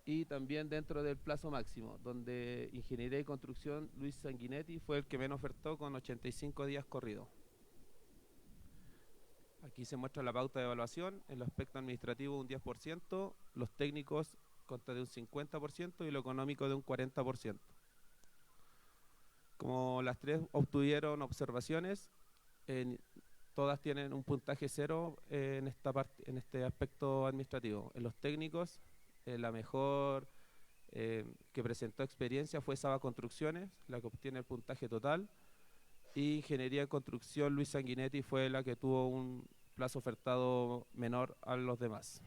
y también dentro del plazo máximo, donde Ingeniería y Construcción Luis Sanguinetti fue el que menos ofertó con 85 días corridos. Aquí se muestra la pauta de evaluación, en los aspectos administrativos un 10%, los técnicos consta de un 50% y lo económico de un 40%. Como las tres obtuvieron observaciones, todas tienen un puntaje cero en este aspecto administrativo. En los técnicos, la mejor que presentó experiencia fue Saba Construcciones, la que obtiene el puntaje total, y Ingeniería de Construcción Luis Sanguinetti fue la que tuvo un plazo ofertado menor a los demás.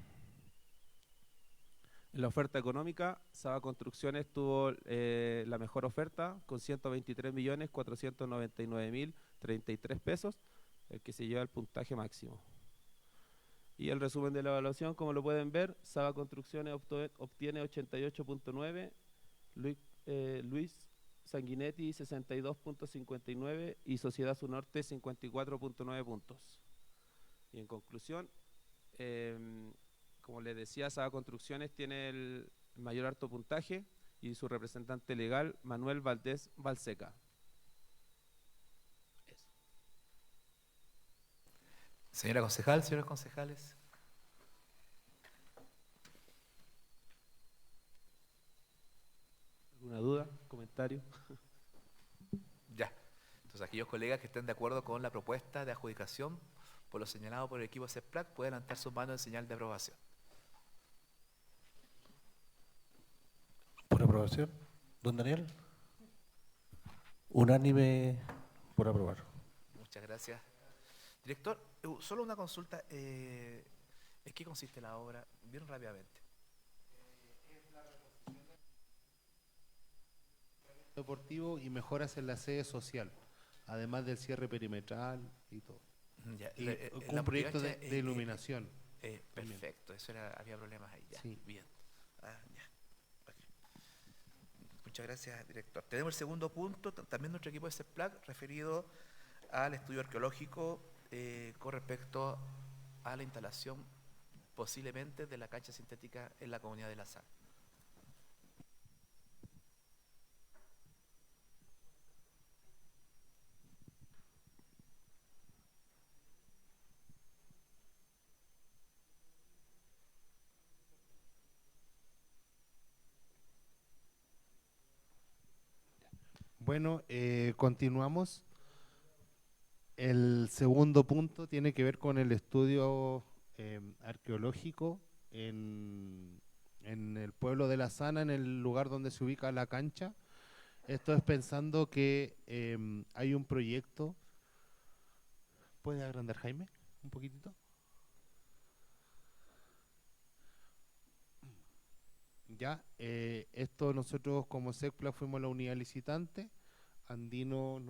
En la oferta económica, Saba Construcciones tuvo la mejor oferta con 123.499.033 pesos, el que se lleva el puntaje máximo. Y el resumen de la evaluación, como lo pueden ver, Saba Construcciones obtiene 88.9, Luis Sanguinetti 62.59 y Sociedad Sunorte 54.9 puntos. Y en conclusión, como les decía, Saba Construcciones tiene el mayor alto puntaje y su representante legal, Manuel Valdés Balseca. Eso. Señora concejal, señores concejales. ¿Alguna duda? ¿Comentario? Ya. Entonces, aquellos colegas que estén de acuerdo con la propuesta de adjudicación por lo señalado por el equipo CESPLAC pueden levantar sus manos en señal de aprobación. Por aprobación. Don Daniel. Unánime por aprobar. Muchas gracias. Director, solo una consulta. ¿En qué consiste la obra? Bien rápidamente. Deportivo y mejoras en la sede social, además del cierre perimetral y todo. Ya, Y con la un proyecto motivación, de iluminación. perfecto, eso era, había problemas ahí. Ya, Sí. bien. Ya. Ok. Muchas gracias, director. Tenemos el segundo punto, también nuestro equipo de CESPLAC, referido al estudio arqueológico con respecto a la instalación posiblemente de la cancha sintética en la comunidad de La Sal. Bueno, continuamos. El segundo punto tiene que ver con el estudio arqueológico en el pueblo de La Sana, en el lugar donde se ubica la cancha. Esto es pensando que hay un proyecto. ¿Puede agrandar, Jaime, un poquitito? Ya, esto nosotros como SECPLA fuimos la unidad licitante, Andino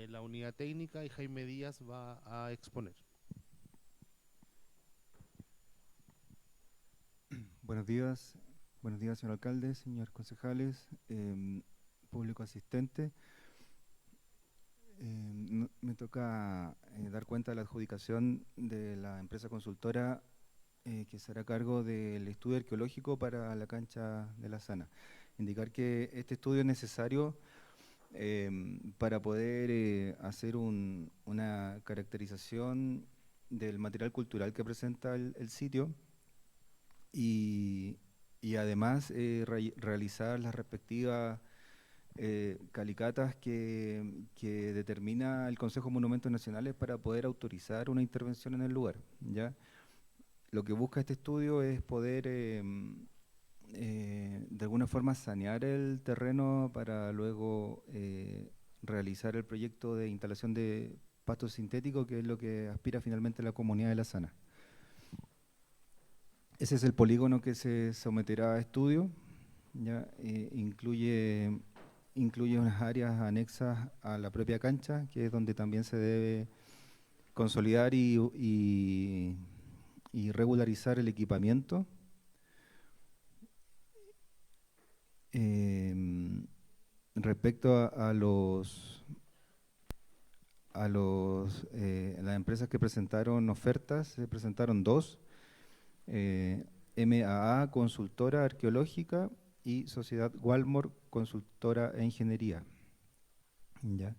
la unidad técnica y Jaime Díaz va a exponer. Buenos días, señor alcalde, señores concejales, público asistente. Me toca dar cuenta de la adjudicación de la empresa consultora que será a cargo del estudio arqueológico para la cancha de La Sana. Indicar que este estudio es necesario para poder hacer una caracterización del material cultural que presenta el sitio y además realizar las respectivas calicatas que determina el Consejo de Monumentos Nacionales para poder autorizar una intervención en el lugar, ¿ya? Lo que busca este estudio es poder de alguna forma sanear el terreno para luego realizar el proyecto de instalación de pasto sintético, que es lo que aspira finalmente la comunidad de La Sana. Ese es el polígono que se someterá a estudio, ¿ya? Incluye unas áreas anexas a la propia cancha, que es donde también se debe consolidar y regularizar el equipamiento. Respecto a las empresas que presentaron ofertas, se presentaron dos. MAA Consultora Arqueológica y Sociedad Walmor Consultora e Ingeniería. ¿Ya?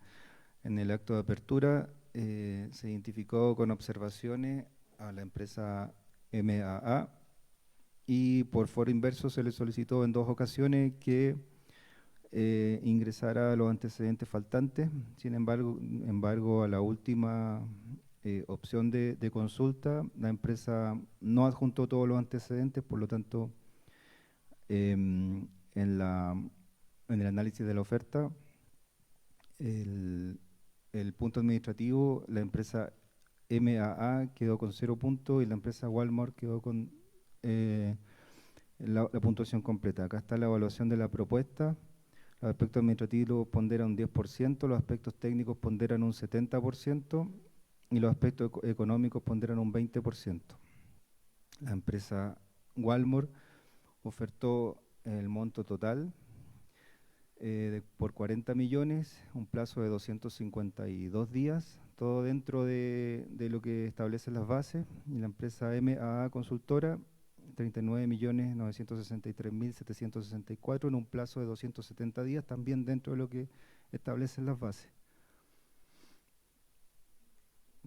En el acto de apertura se identificó con observaciones a la empresa MAA y por foro inverso se le solicitó en 2 ocasiones que ingresara los antecedentes faltantes. Sin embargo, a la última opción de consulta, la empresa no adjuntó todos los antecedentes, por lo tanto, en el análisis de la oferta, el punto administrativo, la empresa MAA quedó con 0 puntos y la empresa Walmart quedó con la puntuación completa. Acá está la evaluación de la propuesta. Los aspectos administrativos ponderan un 10%, los aspectos técnicos ponderan un 70% y los aspectos económicos ponderan un 20%. La empresa Walmart ofertó el monto total por 40 millones, un plazo de 252 días, todo dentro de lo que establecen las bases, y la empresa MAA Consultora 39.963.764 en un plazo de 270 días, también dentro de lo que establecen las bases.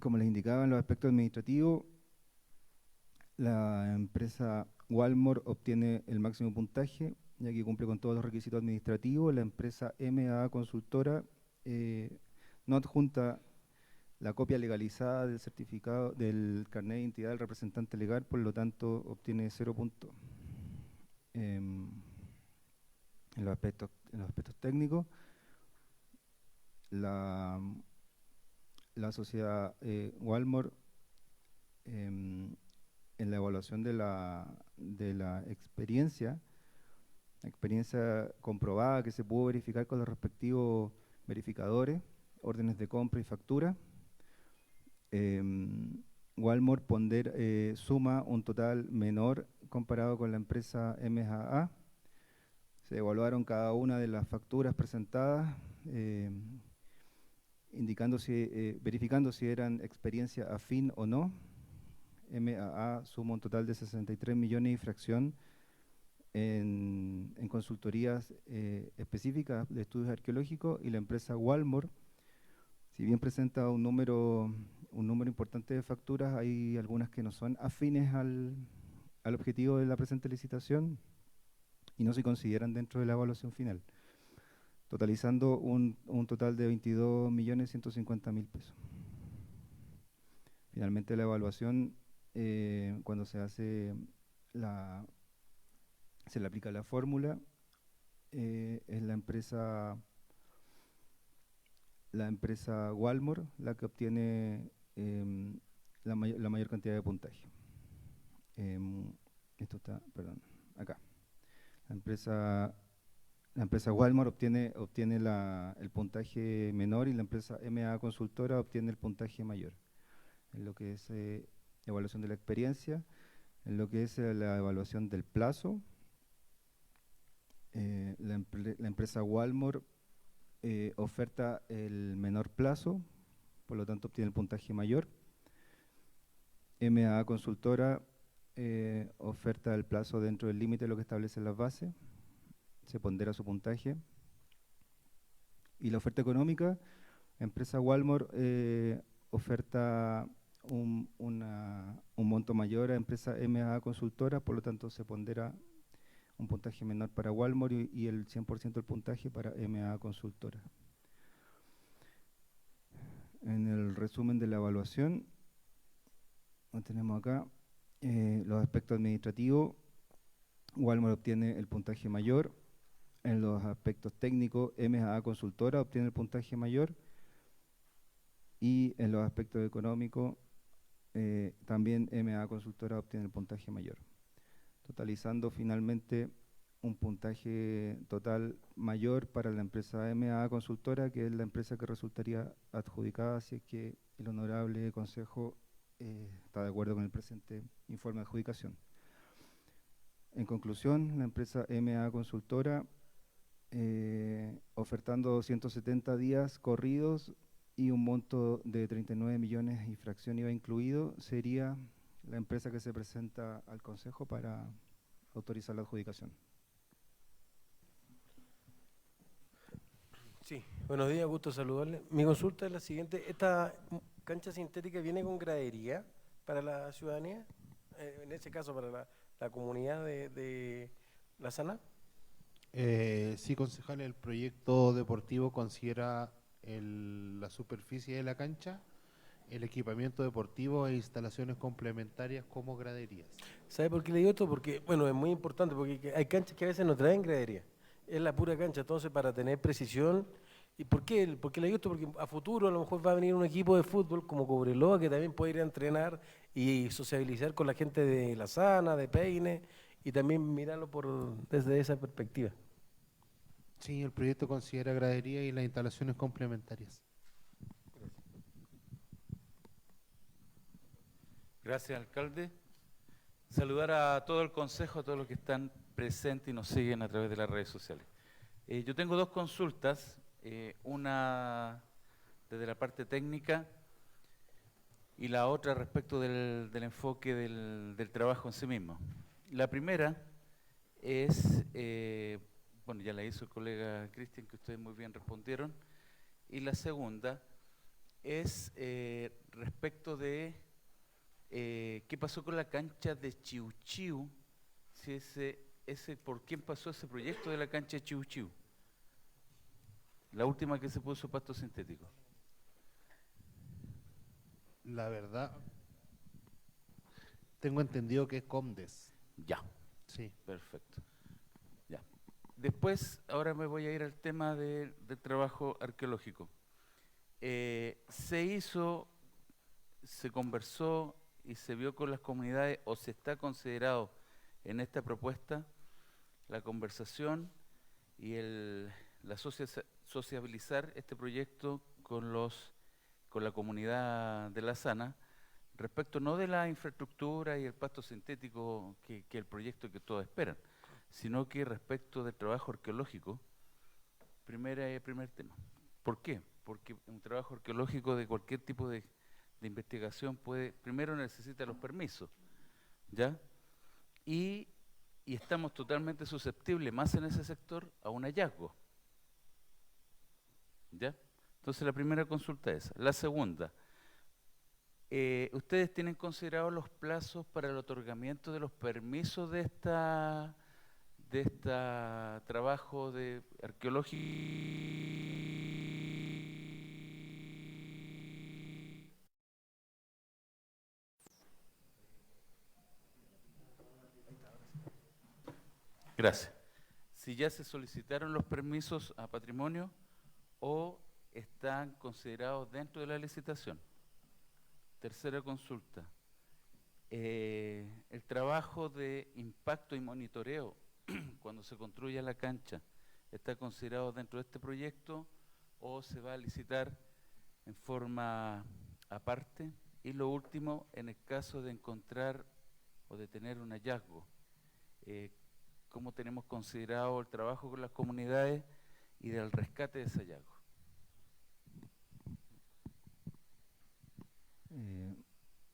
Como les indicaba en los aspectos administrativos, la empresa Walmart obtiene el máximo puntaje, ya que cumple con todos los requisitos administrativos. La empresa MAA Consultora no adjunta la copia legalizada del certificado del carnet de identidad del representante legal, por lo tanto obtiene 0 puntos. En los aspectos técnicos, la sociedad Walmart, en la evaluación de la experiencia comprobada que se pudo verificar con los respectivos verificadores, órdenes de compra y factura, Walmart suma un total menor comparado con la empresa MAA. Se evaluaron cada una de las facturas presentadas, verificando si eran experiencia afín o no. MAA suma un total de 63 millones y fracción en consultorías específicas de estudios arqueológicos, y la empresa Walmart, si bien presenta un número importante de facturas, hay algunas que no son afines al objetivo de la presente licitación y no se consideran dentro de la evaluación final, totalizando un total de 22.150.000 pesos. Finalmente, la evaluación, cuando se le aplica la fórmula, es la empresa Walmart la que obtiene la mayor cantidad de puntaje. Acá. La empresa Walmart obtiene el puntaje menor y la empresa MAA Consultora obtiene el puntaje mayor. En lo que es evaluación de la experiencia, en lo que es la evaluación del plazo, la empresa Walmart oferta el menor plazo, por lo tanto obtiene el puntaje mayor. MAA Consultora oferta el plazo dentro del límite de lo que establecen las bases, se pondera su puntaje. Y la oferta económica, empresa Walmart oferta un monto mayor a empresa MAA Consultora, por lo tanto se pondera un puntaje menor para Walmart y el 100% del puntaje para MAA Consultora. En el resumen de la evaluación, tenemos acá los aspectos administrativos. Walmart obtiene el puntaje mayor. En los aspectos técnicos, MAA Consultora obtiene el puntaje mayor. Y en los aspectos económicos, también MAA Consultora obtiene el puntaje mayor, totalizando finalmente un puntaje total mayor para la empresa MAA Consultora, que es la empresa que resultaría adjudicada si es que el honorable Consejo está de acuerdo con el presente informe de adjudicación. En conclusión, la empresa MAA Consultora, ofertando 170 días corridos y un monto de 39 millones y fracción IVA incluido, sería la empresa que se presenta al Consejo para autorizar la adjudicación. Sí, buenos días, gusto saludarle. Mi consulta es la siguiente. ¿Esta cancha sintética viene con gradería para la ciudadanía? En ese caso, para la comunidad de La Sana. Sí, concejal, el proyecto deportivo considera la superficie de la cancha, el equipamiento deportivo e instalaciones complementarias como graderías. ¿Sabe por qué le digo esto? Porque, bueno, es muy importante, porque hay canchas que a veces no traen gradería. Es la pura cancha, entonces para tener precisión. ¿Y por qué? ¿Por qué le digo esto? Porque a futuro a lo mejor va a venir un equipo de fútbol como Cobreloa que también puede ir a entrenar y sociabilizar con la gente de La Sana, de Peine, y también mirarlo desde esa perspectiva. Sí, el proyecto considera gradería y las instalaciones complementarias. Gracias, alcalde. Saludar a todo el consejo, a todos los que están presentes y nos siguen a través de las redes sociales. Yo tengo dos consultas, una desde la parte técnica y la otra respecto del enfoque del trabajo en sí mismo. La primera es, bueno, ya la hizo el colega Cristian, que ustedes muy bien respondieron, y la segunda es respecto de qué pasó con la cancha de Chiu Chiu, si por quién pasó ese proyecto de la cancha de Chiu Chiu, la última que se puso pasto sintético. La verdad, tengo entendido que es Comdes. Ya, Sí. perfecto. Ya. Después, ahora me voy a ir al tema del trabajo arqueológico. Se conversó y se vio con las comunidades, o se está considerado en esta propuesta la conversación y sociabilizar este proyecto con la comunidad de La Sana, respecto no de la infraestructura y el pasto sintético que el proyecto que todos esperan, sino que respecto del trabajo arqueológico. Primer tema. ¿Por qué? Porque un trabajo arqueológico de cualquier tipo de investigación primero necesita los permisos, ¿ya? Y estamos totalmente susceptibles, más en ese sector, a un hallazgo, ¿ya? Entonces la primera consulta es esa. La segunda, ¿ustedes tienen considerados los plazos para el otorgamiento de los permisos de esta trabajo de arqueológico? Gracias. Si ya se solicitaron los permisos a patrimonio o están considerados dentro de la licitación. Tercera consulta. El trabajo de impacto y monitoreo cuando se construya la cancha, ¿está considerado dentro de este proyecto o se va a licitar en forma aparte? Y lo último, en el caso de encontrar o de tener un hallazgo, ¿cómo tenemos considerado el trabajo con las comunidades y del rescate de ese hallazgo?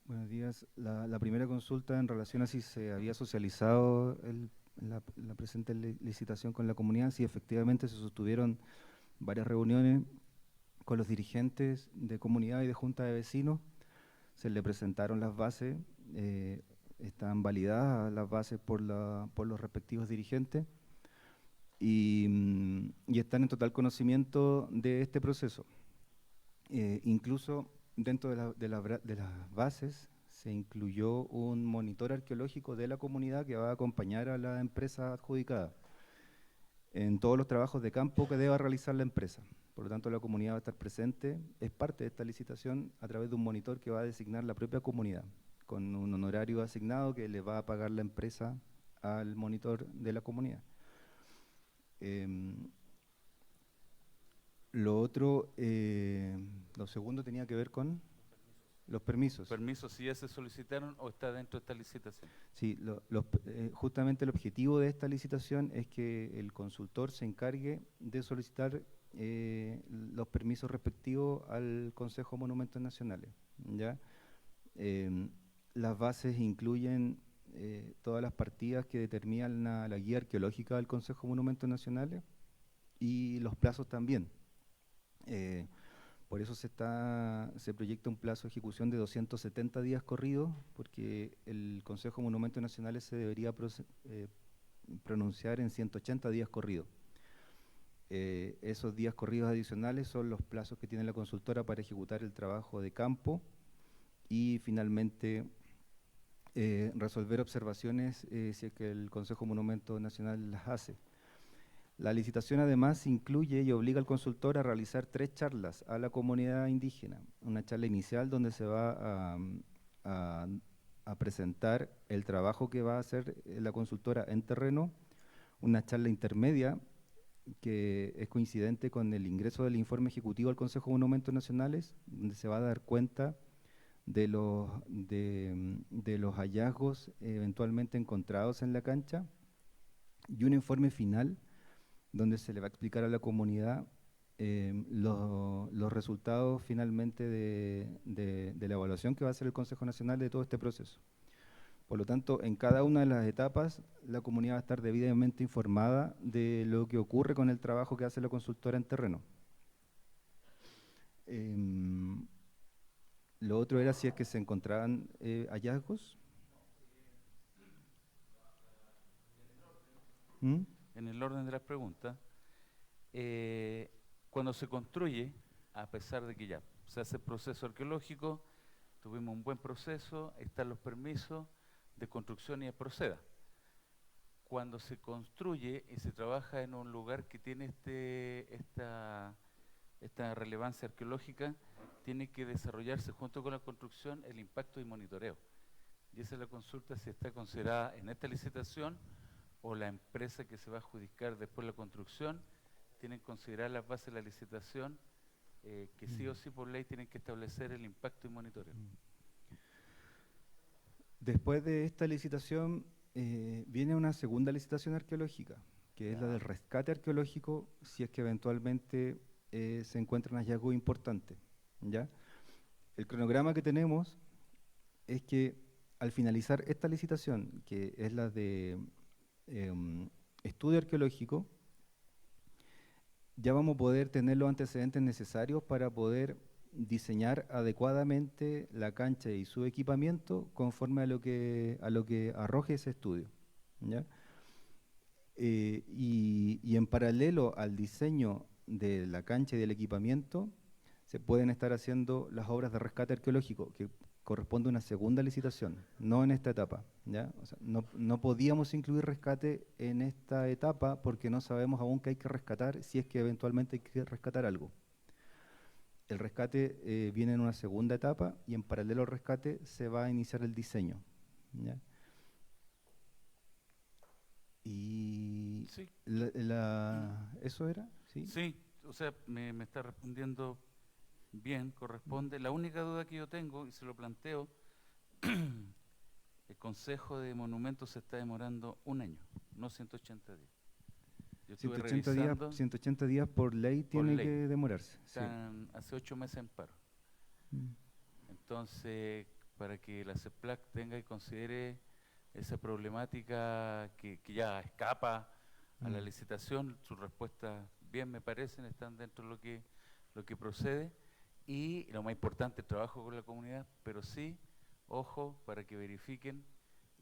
Buenos días. La primera consulta en relación a si se había socializado la presente licitación con la comunidad, sí, efectivamente se sostuvieron varias reuniones con los dirigentes de comunidad y de junta de vecinos, se le presentaron las bases, están validadas las bases por los respectivos dirigentes y están en total conocimiento de este proceso. Incluso dentro de las bases se incluyó un monitor arqueológico de la comunidad que va a acompañar a la empresa adjudicada en todos los trabajos de campo que deba realizar la empresa. Por lo tanto, la comunidad va a estar presente, es parte de esta licitación a través de un monitor que va a designar la propia comunidad, con un honorario asignado que le va a pagar la empresa al monitor de la comunidad. Lo segundo tenía que ver con los permisos. ¿Permisos si ya se solicitaron o está dentro de esta licitación? Sí, justamente el objetivo de esta licitación es que el consultor se encargue de solicitar los permisos respectivos al Consejo de Monumentos Nacionales, ¿ya? las bases incluyen todas las partidas que determinan la guía arqueológica del Consejo de Monumentos Nacionales y los plazos también. Por eso se proyecta un plazo de ejecución de 270 días corridos, porque el Consejo de Monumentos Nacionales se debería pronunciar en 180 días corridos. Esos días corridos adicionales son los plazos que tiene la consultora para ejecutar el trabajo de campo y finalmente resolver observaciones si es que el Consejo de Monumentos Nacional las hace. La licitación además incluye y obliga al consultor a realizar 3 charlas a la comunidad indígena. Una charla inicial donde se va a presentar el trabajo que va a hacer la consultora en terreno, una charla intermedia que es coincidente con el ingreso del informe ejecutivo al Consejo de Monumentos Nacionales, donde se va a dar cuenta de los hallazgos eventualmente encontrados en la cancha, y un informe final donde se le va a explicar a la comunidad los resultados finalmente de la evaluación que va a hacer el Consejo Nacional de todo este proceso. Por lo tanto, en cada una de las etapas, la comunidad va a estar debidamente informada de lo que ocurre con el trabajo que hace la consultora en terreno. Lo otro era si es que se encontraban hallazgos. ¿Mm? En el orden de las preguntas, cuando se construye, a pesar de que ya se hace el proceso arqueológico, tuvimos un buen proceso, están los permisos de construcción y proceda. Cuando se construye y se trabaja en un lugar que tiene esta relevancia arqueológica, tiene que desarrollarse junto con la construcción el impacto y monitoreo. Y esa es la consulta si está considerada en esta licitación o la empresa que se va a adjudicar después la construcción, tienen que considerar las bases de la licitación que sí o sí por ley tienen que establecer el impacto y monitoreo. Después de esta licitación viene una segunda licitación arqueológica, que es la del rescate arqueológico si es que eventualmente se encuentran hallazgos importantes, ¿ya? El cronograma que tenemos es que al finalizar esta licitación, que es la de estudio arqueológico, ya vamos a poder tener los antecedentes necesarios para poder diseñar adecuadamente la cancha y su equipamiento conforme a lo que arroje ese estudio, ¿ya? Y en paralelo al diseño de la cancha y del equipamiento, se pueden estar haciendo las obras de rescate arqueológico, que corresponde a una segunda licitación, no en esta etapa, ¿ya? O sea, no podíamos incluir rescate en esta etapa porque no sabemos aún qué hay que rescatar, si es que eventualmente hay que rescatar algo. El rescate viene en una segunda etapa y en paralelo al rescate se va a iniciar el diseño, ¿ya? Y Sí. ¿eso era? Sí. Sí, o sea, me está respondiendo bien, corresponde. La única duda que yo tengo, y se lo planteo, el Consejo de Monumentos se está demorando 1 año, no 180 días. Yo estuve 180 días por ley tiene ley. que demorarse. Sí. Están hace 8 meses en paro. Entonces, para que la CEPLAC tenga y considere esa problemática que ya escapa a la licitación, sus respuestas bien me parecen, están dentro de lo que procede, y lo más importante, el trabajo con la comunidad, pero sí, ojo, para que verifiquen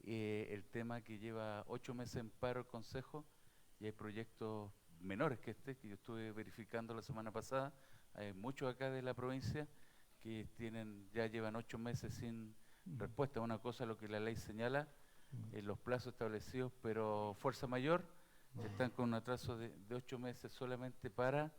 el tema que lleva 8 meses en paro el Consejo, y hay proyectos menores que que yo estuve verificando la semana pasada, hay muchos acá de la provincia que ya llevan 8 meses sin respuesta. Una cosa es lo que la ley señala, los plazos establecidos, pero fuerza mayor, están con un atraso de 8 meses solamente para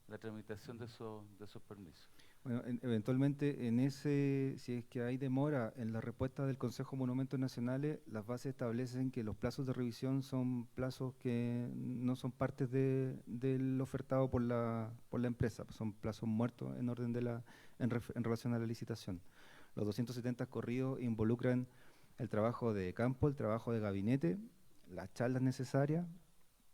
la tramitación de esos permisos. Bueno, eventualmente si es que hay demora en la respuesta del Consejo de Monumentos Nacionales, las bases establecen que los plazos de revisión son plazos que no son partes del ofertado por la empresa, son plazos muertos en orden en relación a la licitación. Los 270 corridos involucran el trabajo de campo, el trabajo de gabinete, las charlas necesarias,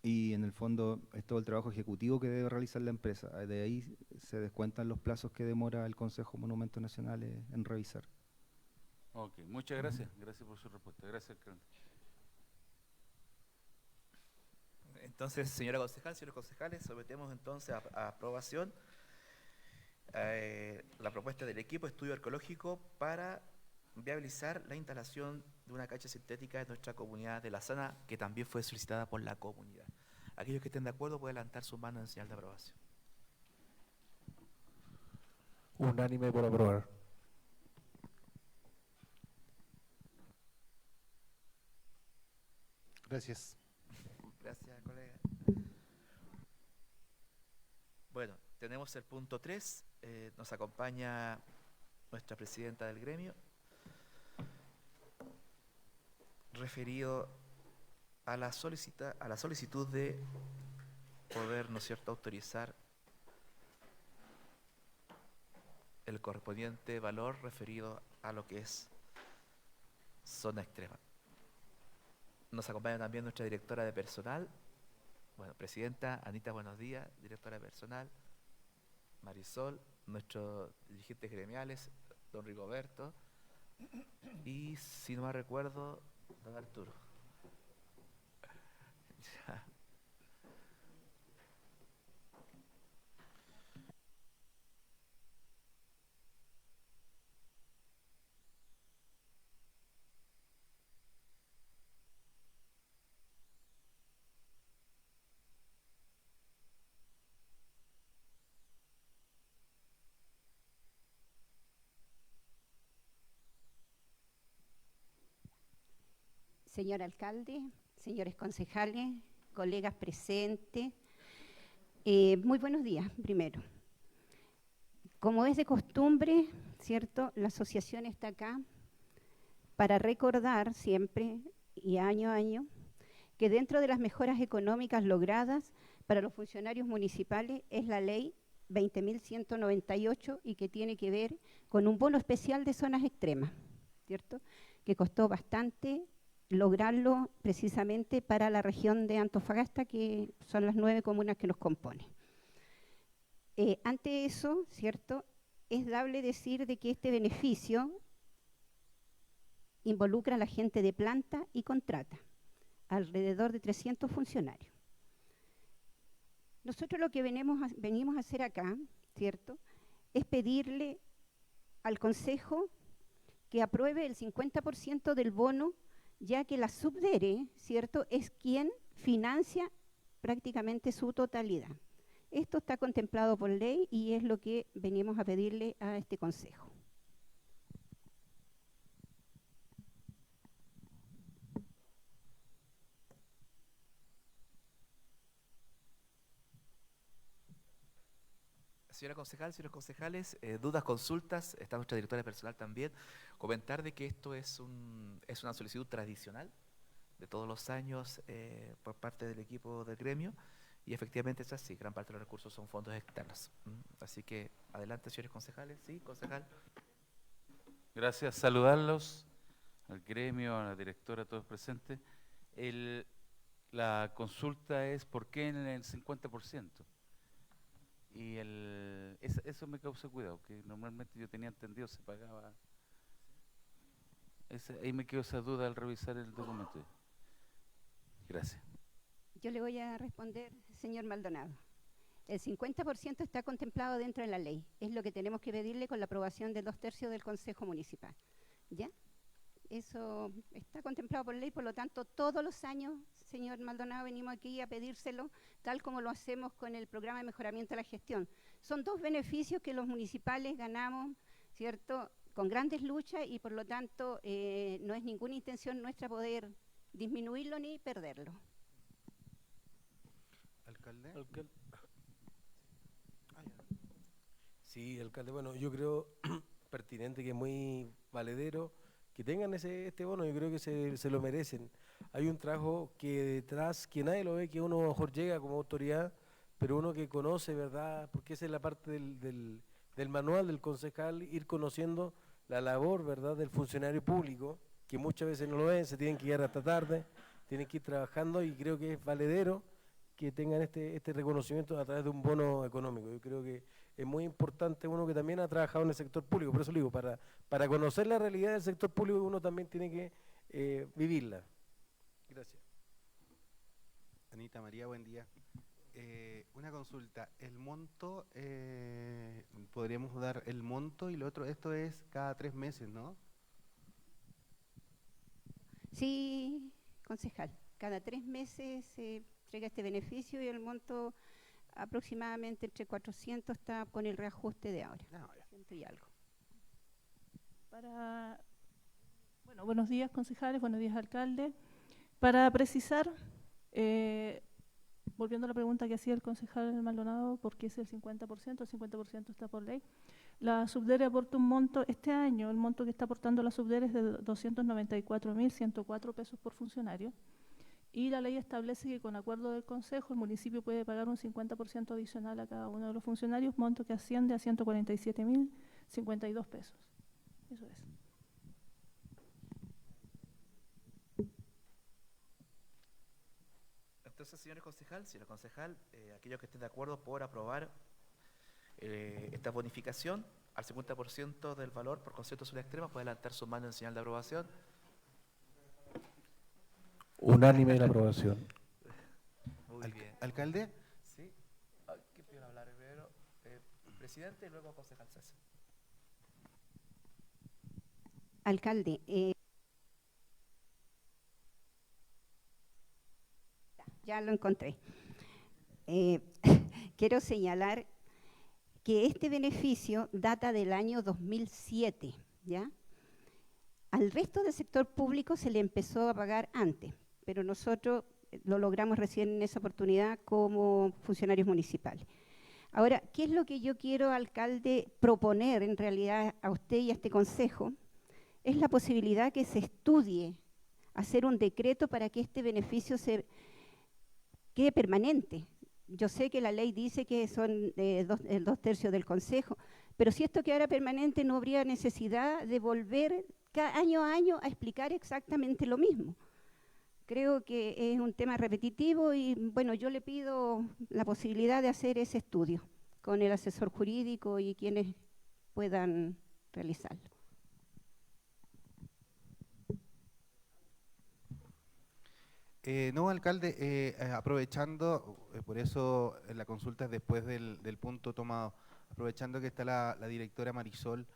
y en el fondo es todo el trabajo ejecutivo que debe realizar la empresa. De ahí se descuentan los plazos que demora el Consejo de Monumentos Nacionales en revisar. Ok, muchas gracias. Gracias por su respuesta. Gracias, alcalde. Entonces, señora concejal, señores concejales, sometemos entonces a aprobación la propuesta del equipo de estudio arqueológico para viabilizar la instalación de una cancha sintética en nuestra comunidad de La Sana, que también fue solicitada por la comunidad. Aquellos que estén de acuerdo pueden levantar su mano en señal de aprobación. Unánime por aprobar. Gracias. Gracias, colega. Bueno, tenemos el punto 3. Nos acompaña nuestra presidenta del gremio, referido a la solicitud de poder, ¿no es cierto?, autorizar el correspondiente valor referido a lo que es zona extrema. Nos acompaña también nuestra directora de personal. Bueno, presidenta, Anita, buenos días. Directora de personal, Marisol, nuestros dirigentes gremiales, don Rigoberto, y si no me recuerdo, don Arturo. Ya. Señor alcalde, señores concejales, colegas presentes, muy buenos días primero. Como es de costumbre, ¿cierto?, la asociación está acá para recordar siempre y año a año que dentro de las mejoras económicas logradas para los funcionarios municipales es la ley 20.198 y que tiene que ver con un bono especial de zonas extremas, ¿cierto?, que costó bastante lograrlo precisamente para la región de Antofagasta, que son las 9 comunas que nos componen. Ante eso, ¿cierto?, es dable decir de que este beneficio involucra a la gente de planta y contrata, alrededor de 300 funcionarios. Nosotros lo que venimos a hacer acá, ¿cierto?, es pedirle al Consejo que apruebe el 50% del bono, ya que la Subdere, ¿cierto?, es quien financia prácticamente su totalidad. Esto está contemplado por ley y es lo que venimos a pedirle a este Consejo. Señora concejal, señores concejales, dudas, consultas, está nuestra directora de personal también. Comentar de que esto es una solicitud tradicional de todos los años por parte del equipo del gremio y efectivamente es así, gran parte de los recursos son fondos externos. Así que adelante, señores concejales. Sí, concejal. Gracias. Saludarlos al gremio, a la directora, a todos presentes. La consulta es ¿por qué en el 50%? Y eso me causa cuidado, que normalmente yo tenía entendido se pagaba. Ahí me quedó esa duda al revisar el documento. Gracias. Yo le voy a responder, señor Maldonado. El 50% está contemplado dentro de la ley. Es lo que tenemos que pedirle con la aprobación de 2/3 del Consejo Municipal. ¿Ya? Eso está contemplado por ley, por lo tanto, todos los años, señor Maldonado, venimos aquí a pedírselo, tal como lo hacemos con el programa de mejoramiento de la gestión. Son 2 beneficios que los municipales ganamos, ¿cierto?, con grandes luchas y por lo tanto no es ninguna intención nuestra poder disminuirlo ni perderlo. Alcalde. Sí, alcalde, bueno, yo creo pertinente, que es muy valedero que tengan este bono. Yo creo que se lo merecen. Hay un trabajo que detrás, que nadie lo ve, que uno a lo mejor llega como autoridad, pero uno que conoce, ¿verdad? Porque esa es la parte del manual del concejal, ir conociendo la labor, ¿verdad?, del funcionario público, que muchas veces no lo ven, se tienen que quedar hasta tarde, tienen que ir trabajando, y creo que es valedero que tengan este reconocimiento a través de un bono económico. Yo creo que es muy importante uno que también ha trabajado en el sector público, por eso le digo, para conocer la realidad del sector público uno también tiene que vivirla. Gracias. Anita María, buen día. Una consulta, el monto, podríamos dar el monto y lo otro, esto es cada 3 meses, ¿no? Sí, concejal. Cada 3 meses se entrega este beneficio y el monto aproximadamente entre 400 está con el reajuste de ahora. No, ya. 100 y algo. Bueno, buenos días, concejales, buenos días, alcalde. Para precisar, volviendo a la pregunta que hacía el concejal Maldonado, ¿por qué es el 50%? El 50% está por ley. La Subdere aporta un monto, este año el monto que está aportando la Subdere es de 294.104 pesos por funcionario. Y la ley establece que con acuerdo del Consejo el municipio puede pagar un 50% adicional a cada uno de los funcionarios, monto que asciende a 147.052 pesos. Eso es. Entonces, señor concejal, aquellos que estén de acuerdo por aprobar esta bonificación al 50% del valor por concepto de extrema, puede levantar su mano en señal de aprobación. Unánime la aprobación. Muy bien. ¿Alcalde? Sí. ¿Quién quiere hablar primero? Presidente y luego concejal César. Alcalde, ya lo encontré. Quiero señalar que este beneficio data del año 2007, ¿ya? Al resto del sector público se le empezó a pagar antes, pero nosotros lo logramos recién en esa oportunidad como funcionarios municipales. Ahora, ¿qué es lo que yo quiero, alcalde, proponer en realidad a usted y a este consejo? Es la posibilidad que se estudie, hacer un decreto para que este beneficio se quede permanente. Yo sé que la ley dice que son el 2/3 del consejo, pero si esto quedara permanente no habría necesidad de volver año a año a explicar exactamente lo mismo. Creo que es un tema repetitivo y bueno, yo le pido la posibilidad de hacer ese estudio con el asesor jurídico y quienes puedan realizarlo. No, alcalde, aprovechando, por eso la consulta es después del punto tomado, aprovechando que está la directora Marisol,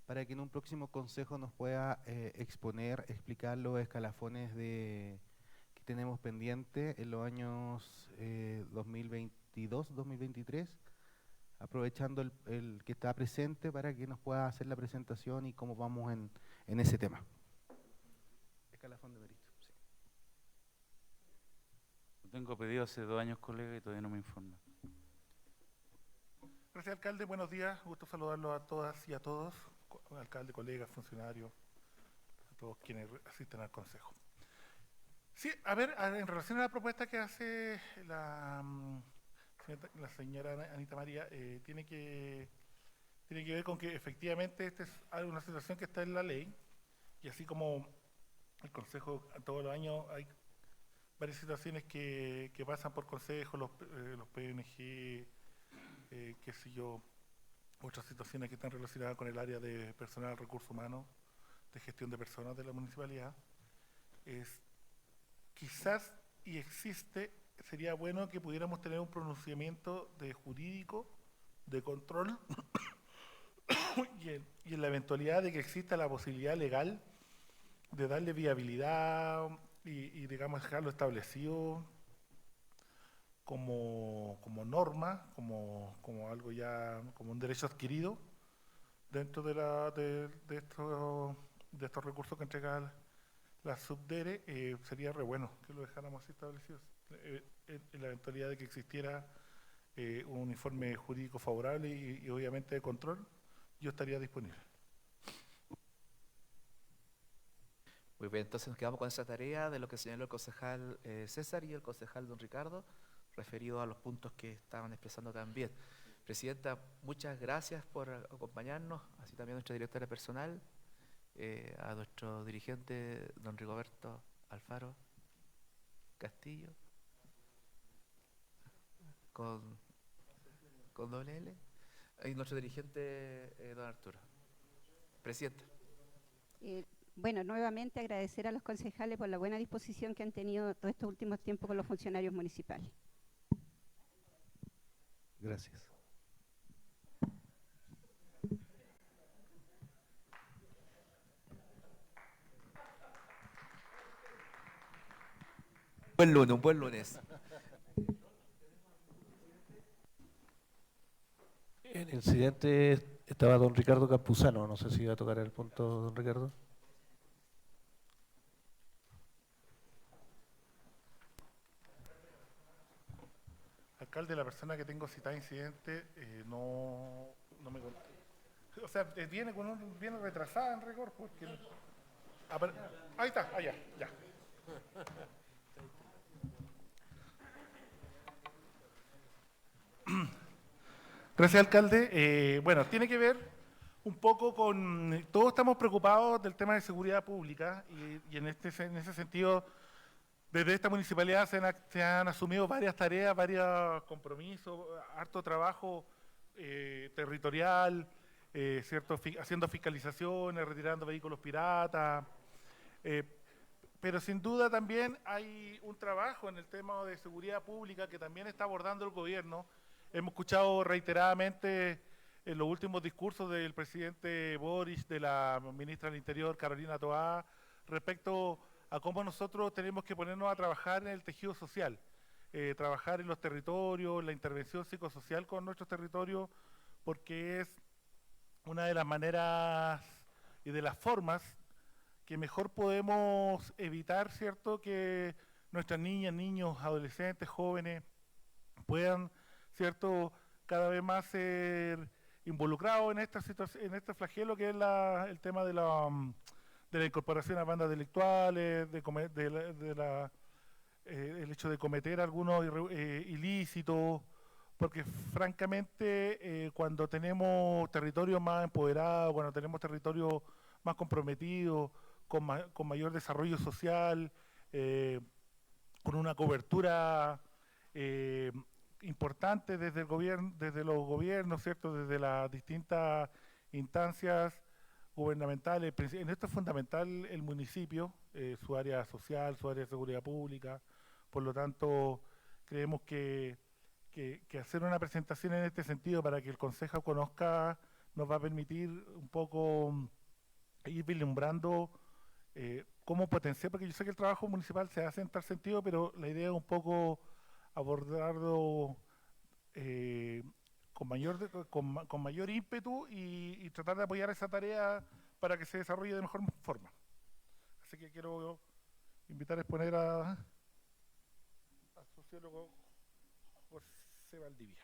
para que en un próximo consejo nos pueda explicar los escalafones que tenemos pendientes en los años 2022, 2023, aprovechando el que está presente para que nos pueda hacer la presentación y cómo vamos en ese tema. Escalafón de mérito. Sí. Lo tengo pedido hace 2 años, colega, y todavía no me informa. Gracias, alcalde. Buenos días. Gusto saludarlos a todas y a todos, alcalde, colegas, funcionarios, a todos quienes asisten al consejo. Sí, a ver, en relación a la propuesta que hace la señora Anita María, tiene que ver con que efectivamente esta es una situación que está en la ley, y así como el consejo todos los años hay varias situaciones que pasan por consejo, los PNG, qué sé yo, otras situaciones que están relacionadas con el área de personal, recursos humanos, de gestión de personas de la municipalidad. Quizás, y existe, sería bueno que pudiéramos tener un pronunciamiento de jurídico, de control, y en la eventualidad de que exista la posibilidad legal de darle viabilidad y digamos, dejarlo establecido como norma, como algo ya, como un derecho adquirido dentro de estos recursos que entrega la Subdere. Sería re bueno que lo dejáramos así establecido. En la eventualidad de que existiera un informe jurídico favorable y obviamente de control, yo estaría disponible. Muy bien, entonces nos quedamos con esa tarea de lo que señaló el concejal César y el concejal don Ricardo, referido a los puntos que estaban expresando también. Presidenta, muchas gracias por acompañarnos, así también a nuestra directora personal, a nuestro dirigente, don Rigoberto Alfaro Castillo, con doble L. Nuestro dirigente, don Arturo. Presidenta. Bueno, nuevamente agradecer a los concejales por la buena disposición que han tenido todos estos últimos tiempos con los funcionarios municipales. Gracias. Buen lunes, un buen lunes. En el incidente estaba don Ricardo Campuzano, no sé si iba a tocar el punto don Ricardo. Alcalde, la persona que tengo citada incidente no me contó. O sea, viene retrasada en rigor porque... ahí está, allá, ya. Gracias, alcalde. Bueno, tiene que ver un poco con... Todos estamos preocupados del tema de seguridad pública y en ese sentido, desde esta municipalidad se han asumido varias tareas, varios compromisos, harto trabajo territorial, ¿cierto? Haciendo fiscalizaciones, retirando vehículos piratas, pero sin duda también hay un trabajo en el tema de seguridad pública que también está abordando el gobierno. Hemos escuchado reiteradamente en los últimos discursos del presidente Boris, de la ministra del Interior, Carolina Toá, respecto a cómo nosotros tenemos que ponernos a trabajar en el tejido social, trabajar en los territorios, la intervención psicosocial con nuestros territorios, porque es una de las maneras y de las formas que mejor podemos evitar, ¿cierto?, que nuestras niñas, niños, adolescentes, jóvenes puedan, ¿cierto?, cada vez más ser involucrados en esta situación, en este flagelo que es el tema de la incorporación a bandas delictuales, el hecho de cometer algunos ilícitos, porque francamente cuando tenemos territorios más empoderados, cuando tenemos territorios más comprometidos, con mayor desarrollo social, con una cobertura importante desde el gobierno, desde los gobiernos, ¿cierto?, desde las distintas instancias gubernamentales. En esto es fundamental el municipio, su área social, su área de seguridad pública. Por lo tanto, creemos que hacer una presentación en este sentido para que el Consejo conozca nos va a permitir un poco ir vislumbrando cómo potenciar, porque yo sé que el trabajo municipal se hace en tal sentido, pero la idea es un poco abordarlo con mayor ímpetu y tratar de apoyar esa tarea para que se desarrolle de mejor forma. Así que quiero invitar a exponer al sociólogo José Valdivia.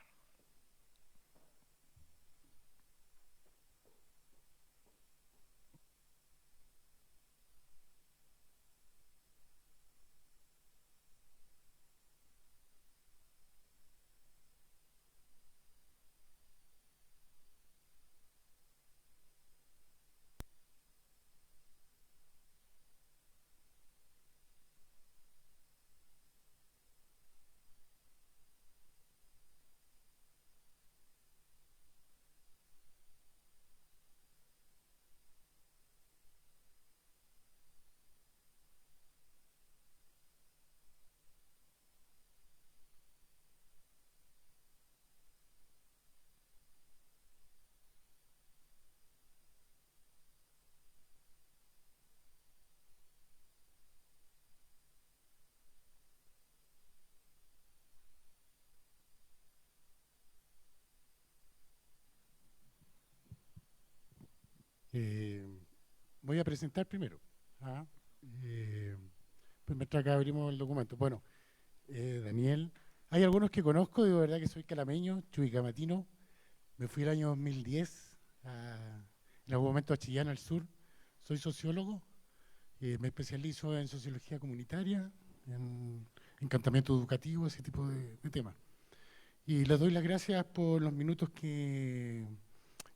Voy a presentar primero. Pues mientras que abrimos el documento. Bueno, Daniel, hay algunos que conozco, de verdad que soy calameño, chuicamatino. Me fui el año 2010, en algún momento a Chillán, al sur. Soy sociólogo, me especializo en sociología comunitaria, en encantamiento educativo, ese tipo de temas. Y les doy las gracias por los minutos que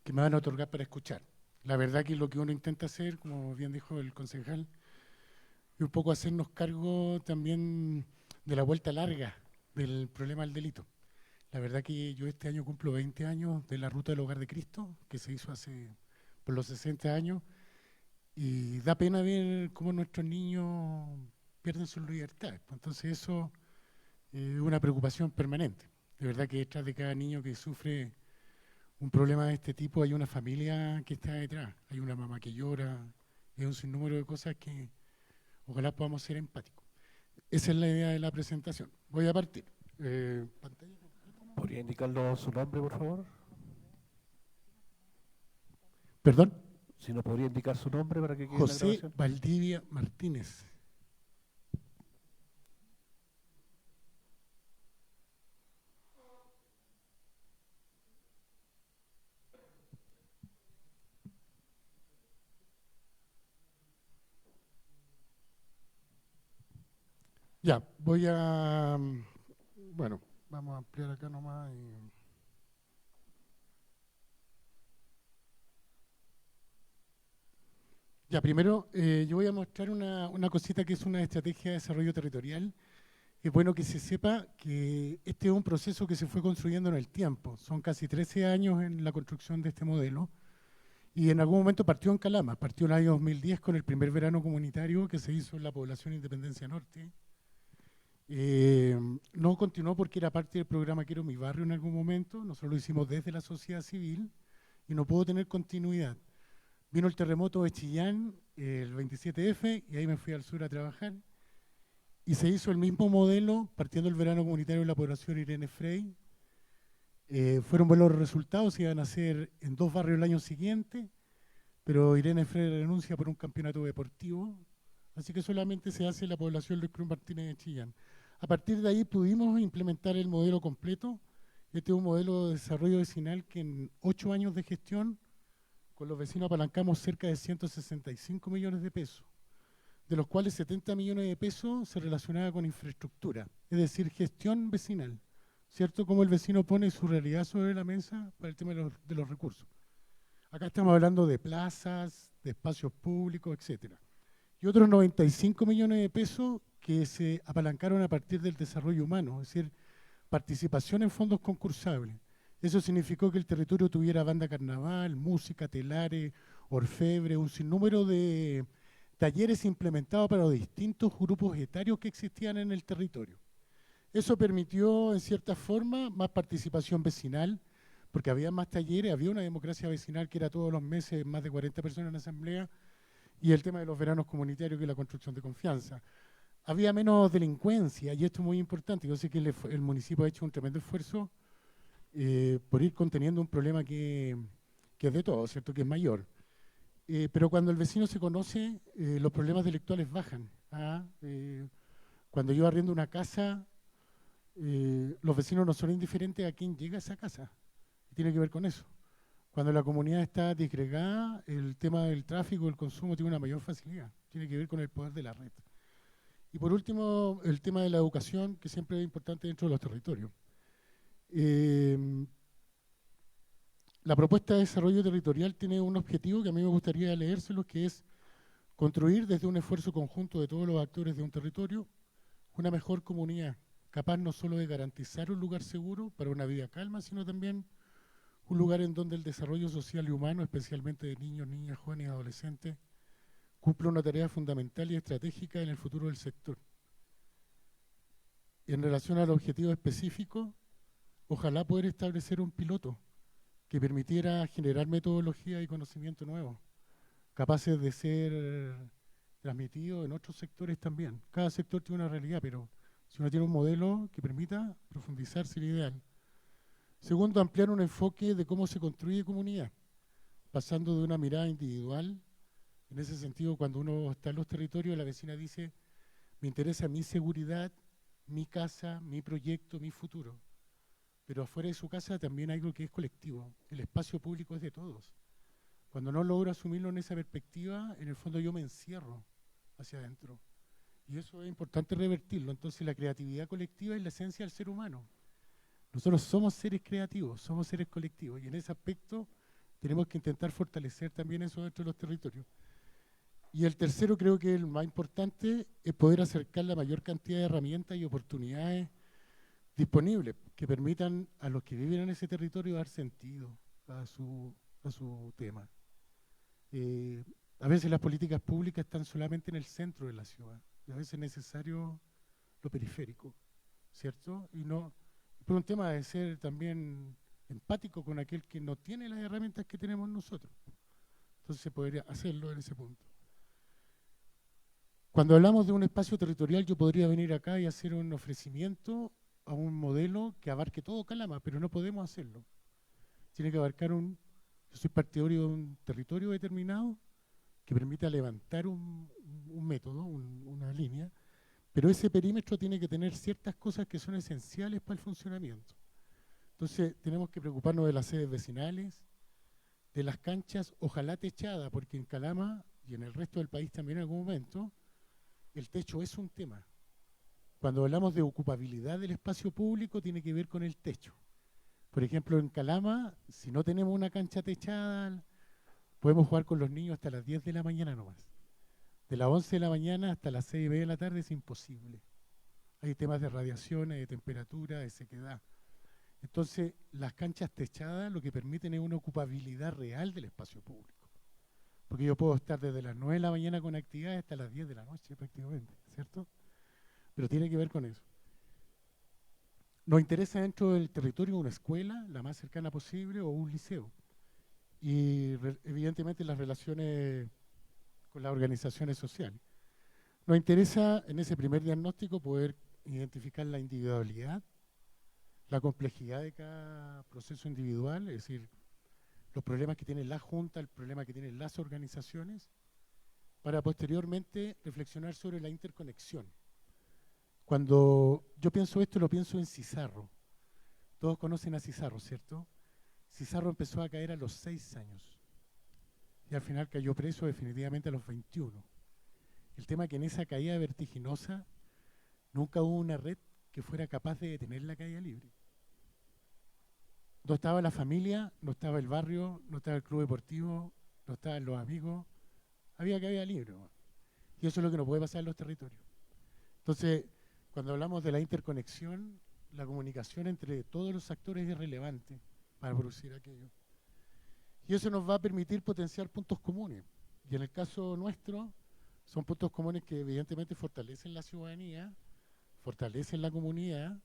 me van a otorgar para escuchar. La verdad que lo que uno intenta hacer, como bien dijo el concejal, es un poco hacernos cargo también de la vuelta larga del problema del delito. La verdad que yo este año cumplo 20 años de la Ruta del Hogar de Cristo, que se hizo hace por los 60 años, y da pena ver cómo nuestros niños pierden sus libertades. Entonces eso es una preocupación permanente. De verdad que detrás de cada niño que sufre un problema de este tipo hay una familia que está detrás, hay una mamá que llora, hay un sinnúmero de cosas que ojalá podamos ser empáticos. Esa es la idea de la presentación. Voy a partir. ¿Pantalla? ¿Podría indicarnos su nombre, por favor? ¿Perdón? Si nos podría indicar su nombre para que quede en la José grabación. Valdivia Martínez. Ya, voy a... Bueno, vamos a ampliar acá nomás. Ya, primero yo voy a mostrar una cosita que es una estrategia de desarrollo territorial. Es bueno que se sepa que este es un proceso que se fue construyendo en el tiempo. Son casi 13 años en la construcción de este modelo. Y en algún momento partió en Calama. Partió en el año 2010 con el primer verano comunitario que se hizo en la población Independencia Norte. No continuó porque era parte del programa Quiero mi barrio en algún momento. Nosotros lo hicimos desde la sociedad civil y no pudo tener continuidad. Vino el terremoto de Chillán, el 27F, y ahí me fui al sur a trabajar. Y se hizo el mismo modelo, partiendo del verano comunitario de la población Irene Frey. Fueron buenos los resultados, iban a ser en 2 barrios el año siguiente, pero Irene Frey renuncia por un campeonato deportivo, así que solamente se hace la población Luis Cruz Martínez de Chillán. A partir de ahí pudimos implementar el modelo completo. Este es un modelo de desarrollo vecinal que en 8 años de gestión con los vecinos apalancamos cerca de 165 millones de pesos, de los cuales 70 millones de pesos se relacionaba con infraestructura, es decir, gestión vecinal, ¿cierto? Cómo el vecino pone su realidad sobre la mesa para el tema de los recursos. Acá estamos hablando de plazas, de espacios públicos, etcétera. Y otros 95 millones de pesos que se apalancaron a partir del desarrollo humano, es decir, participación en fondos concursables. Eso significó que el territorio tuviera banda carnaval, música, telares, orfebre, un sinnúmero de talleres implementados para los distintos grupos etarios que existían en el territorio. Eso permitió, en cierta forma, más participación vecinal, porque había más talleres, había una democracia vecinal que era todos los meses más de 40 personas en la asamblea, y el tema de los veranos comunitarios, que es la construcción de confianza. Había menos delincuencia, y esto es muy importante. Yo sé que el municipio ha hecho un tremendo esfuerzo por ir conteniendo un problema que es de todo, ¿cierto? Que es mayor. Pero cuando el vecino se conoce, los problemas delictuales bajan. Cuando yo arriendo una casa, los vecinos no son indiferentes a quién llega a esa casa. Tiene que ver con eso. Cuando la comunidad está disgregada, el tema del tráfico, el consumo tiene una mayor facilidad. Tiene que ver con el poder de la red. Y por último, el tema de la educación, que siempre es importante dentro de los territorios. La propuesta de desarrollo territorial tiene un objetivo que a mí me gustaría leérselo, que es construir desde un esfuerzo conjunto de todos los actores de un territorio una mejor comunidad, capaz no solo de garantizar un lugar seguro para una vida calma, sino también un lugar en donde el desarrollo social y humano, especialmente de niños, niñas, jóvenes y adolescentes, cumpla una tarea fundamental y estratégica en el futuro del sector. En relación al objetivo específico, ojalá poder establecer un piloto que permitiera generar metodología y conocimiento nuevo, capaces de ser transmitidos en otros sectores también. Cada sector tiene una realidad, pero si uno tiene un modelo que permita profundizar, sería ideal. Segundo, ampliar un enfoque de cómo se construye comunidad, pasando de una mirada individual. En ese sentido, cuando uno está en los territorios, la vecina dice, me interesa mi seguridad, mi casa, mi proyecto, mi futuro. Pero afuera de su casa también hay algo que es colectivo. El espacio público es de todos. Cuando no logro asumirlo en esa perspectiva, en el fondo yo me encierro hacia adentro. Y eso es importante revertirlo. Entonces la creatividad colectiva es la esencia del ser humano. Nosotros somos seres creativos, somos seres colectivos. Y en ese aspecto tenemos que intentar fortalecer también eso dentro de los territorios. Y el tercero, creo que el más importante, es poder acercar la mayor cantidad de herramientas y oportunidades disponibles que permitan a los que viven en ese territorio dar sentido a su tema. A veces las políticas públicas están solamente en el centro de la ciudad, y a veces es necesario lo periférico, ¿cierto? Y no, por un tema de ser también empático con aquel que no tiene las herramientas que tenemos nosotros. Entonces se podría hacerlo en ese punto. Cuando hablamos de un espacio territorial, yo podría venir acá y hacer un ofrecimiento a un modelo que abarque todo Calama, pero no podemos hacerlo. Tiene que abarcar yo soy partidario de un territorio determinado que permita levantar un método, una línea, pero ese perímetro tiene que tener ciertas cosas que son esenciales para el funcionamiento. Entonces tenemos que preocuparnos de las sedes vecinales, de las canchas, ojalá techadas, porque en Calama y en el resto del país también en algún momento, el techo es un tema. Cuando hablamos de ocupabilidad del espacio público, tiene que ver con el techo. Por ejemplo, en Calama, si no tenemos una cancha techada, podemos jugar con los niños hasta las 10 de la mañana nomás. De las 11 de la mañana hasta las 6 y media de la tarde es imposible. Hay temas de radiaciones, de temperatura, de sequedad. Entonces, las canchas techadas lo que permiten es una ocupabilidad real del espacio público. Porque yo puedo estar desde las 9 de la mañana con actividades hasta las 10 de la noche prácticamente, ¿cierto? Pero tiene que ver con eso. Nos interesa dentro del territorio una escuela, la más cercana posible, o un liceo. Y evidentemente las relaciones con las organizaciones sociales. Nos interesa en ese primer diagnóstico poder identificar la individualidad, la complejidad de cada proceso individual, es decir, los problemas que tiene la Junta, el problema que tienen las organizaciones, para posteriormente reflexionar sobre la interconexión. Cuando yo pienso esto, lo pienso en Cizarro. Todos conocen a Cizarro, ¿cierto? Cizarro empezó a caer a los 6 años y al final cayó preso definitivamente a los 21. El tema es que en esa caída vertiginosa nunca hubo una red que fuera capaz de detener la caída libre. No estaba la familia, no estaba el barrio, no estaba el club deportivo, no estaban los amigos, había caída libre. Y eso es lo que no puede pasar en los territorios. Entonces, cuando hablamos de la interconexión, la comunicación entre todos los actores es relevante para producir aquello. Y eso nos va a permitir potenciar puntos comunes. Y en el caso nuestro, son puntos comunes que evidentemente fortalecen la ciudadanía, fortalecen la comunidad,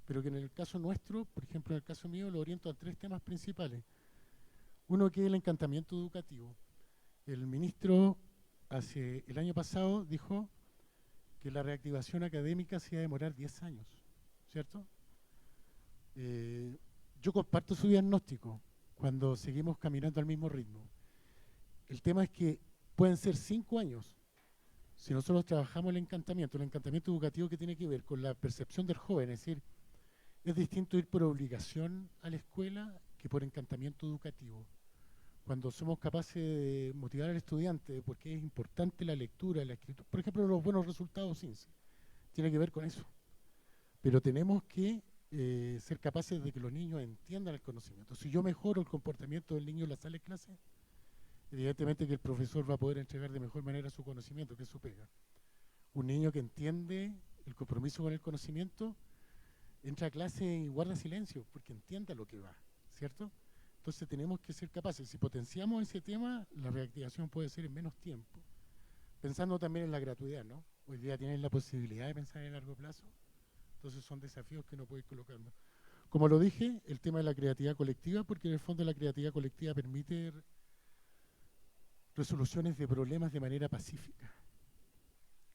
pero que en el caso nuestro, por ejemplo, en el caso mío, lo oriento a 3 temas principales. Uno que es el encantamiento educativo. El ministro el año pasado dijo que la reactivación académica se iba a demorar 10 años, ¿cierto? Yo comparto su diagnóstico cuando seguimos caminando al mismo ritmo. El tema es que pueden ser 5 años si nosotros trabajamos el encantamiento educativo que tiene que ver con la percepción del joven, es decir, es distinto ir por obligación a la escuela que por encantamiento educativo. Cuando somos capaces de motivar al estudiante porque es importante la lectura, la escritura, por ejemplo, los buenos resultados CINCE, tiene que ver con eso. Pero tenemos que ser capaces de que los niños entiendan el conocimiento. Si yo mejoro el comportamiento del niño en la sala de clase, evidentemente que el profesor va a poder entregar de mejor manera su conocimiento, que es su pega. Un niño que entiende el compromiso con el conocimiento, entra a clase y guarda silencio, porque entiende lo que va, ¿cierto? Entonces tenemos que ser capaces. Si potenciamos ese tema, la reactivación puede ser en menos tiempo. Pensando también en la gratuidad, ¿no? Hoy día tienen la posibilidad de pensar en largo plazo. Entonces son desafíos que no puede ir colocando. Como lo dije, el tema de la creatividad colectiva, porque en el fondo la creatividad colectiva permite resoluciones de problemas de manera pacífica.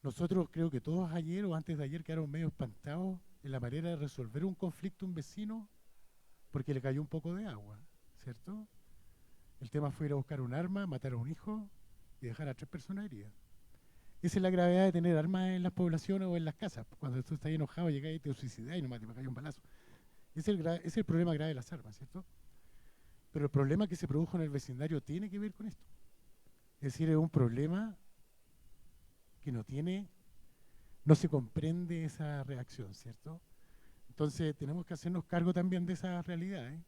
Nosotros creo que todos ayer o antes de ayer quedaron medio espantados en la manera de resolver un conflicto a un vecino porque le cayó un poco de agua, ¿cierto? El tema fue ir a buscar un arma, matar a un hijo y dejar a 3 personas heridas. Esa es la gravedad de tener armas en las poblaciones o en las casas. Cuando tú estás enojado, llegas y te suicidas y nomás te cae un balazo. Ese es el problema grave de las armas, ¿cierto? Pero el problema que se produjo en el vecindario tiene que ver con esto. Es decir, es un problema que no se comprende esa reacción, ¿cierto? Entonces tenemos que hacernos cargo también de esa realidad, ¿eh?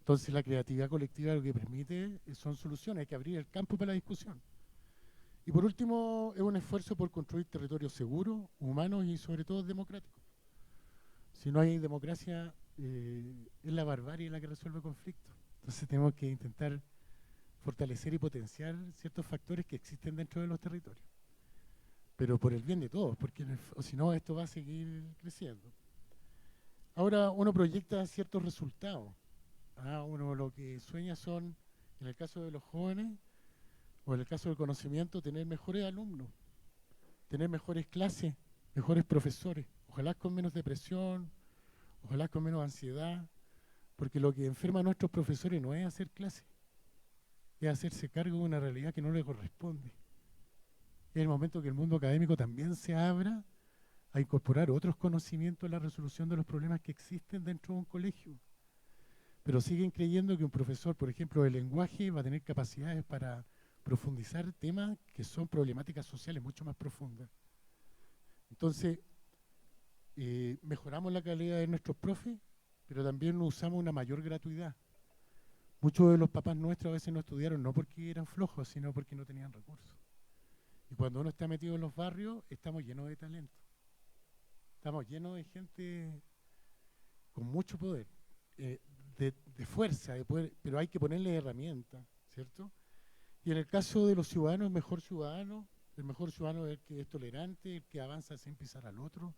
Entonces la creatividad colectiva lo que permite son soluciones, hay que abrir el campo para la discusión. Y por último, es un esfuerzo por construir territorios seguros, humanos y sobre todo democráticos. Si no hay democracia, es la barbarie la que resuelve conflictos. Entonces tenemos que intentar fortalecer y potenciar ciertos factores que existen dentro de los territorios. Pero por el bien de todos, porque o si no, esto va a seguir creciendo. Ahora uno proyecta ciertos resultados. Uno lo que sueña son, en el caso de los jóvenes, o en el caso del conocimiento, tener mejores alumnos, tener mejores clases, mejores profesores, ojalá con menos depresión, ojalá con menos ansiedad, porque lo que enferma a nuestros profesores no es hacer clases, es hacerse cargo de una realidad que no le corresponde. Es el momento que el mundo académico también se abra a incorporar otros conocimientos en la resolución de los problemas que existen dentro de un colegio. Pero siguen creyendo que un profesor, por ejemplo, de lenguaje va a tener capacidades para profundizar temas que son problemáticas sociales mucho más profundas. Entonces, mejoramos la calidad de nuestros profes, pero también usamos una mayor gratuidad. Muchos de los papás nuestros a veces no estudiaron no porque eran flojos, sino porque no tenían recursos. Y cuando uno está metido en los barrios, estamos llenos de talento. Estamos llenos de gente con mucho poder, de fuerza, de poder, pero hay que ponerle herramientas, ¿cierto? Y en el caso de los ciudadanos, el mejor ciudadano es el que es tolerante, el que avanza sin pisar al otro,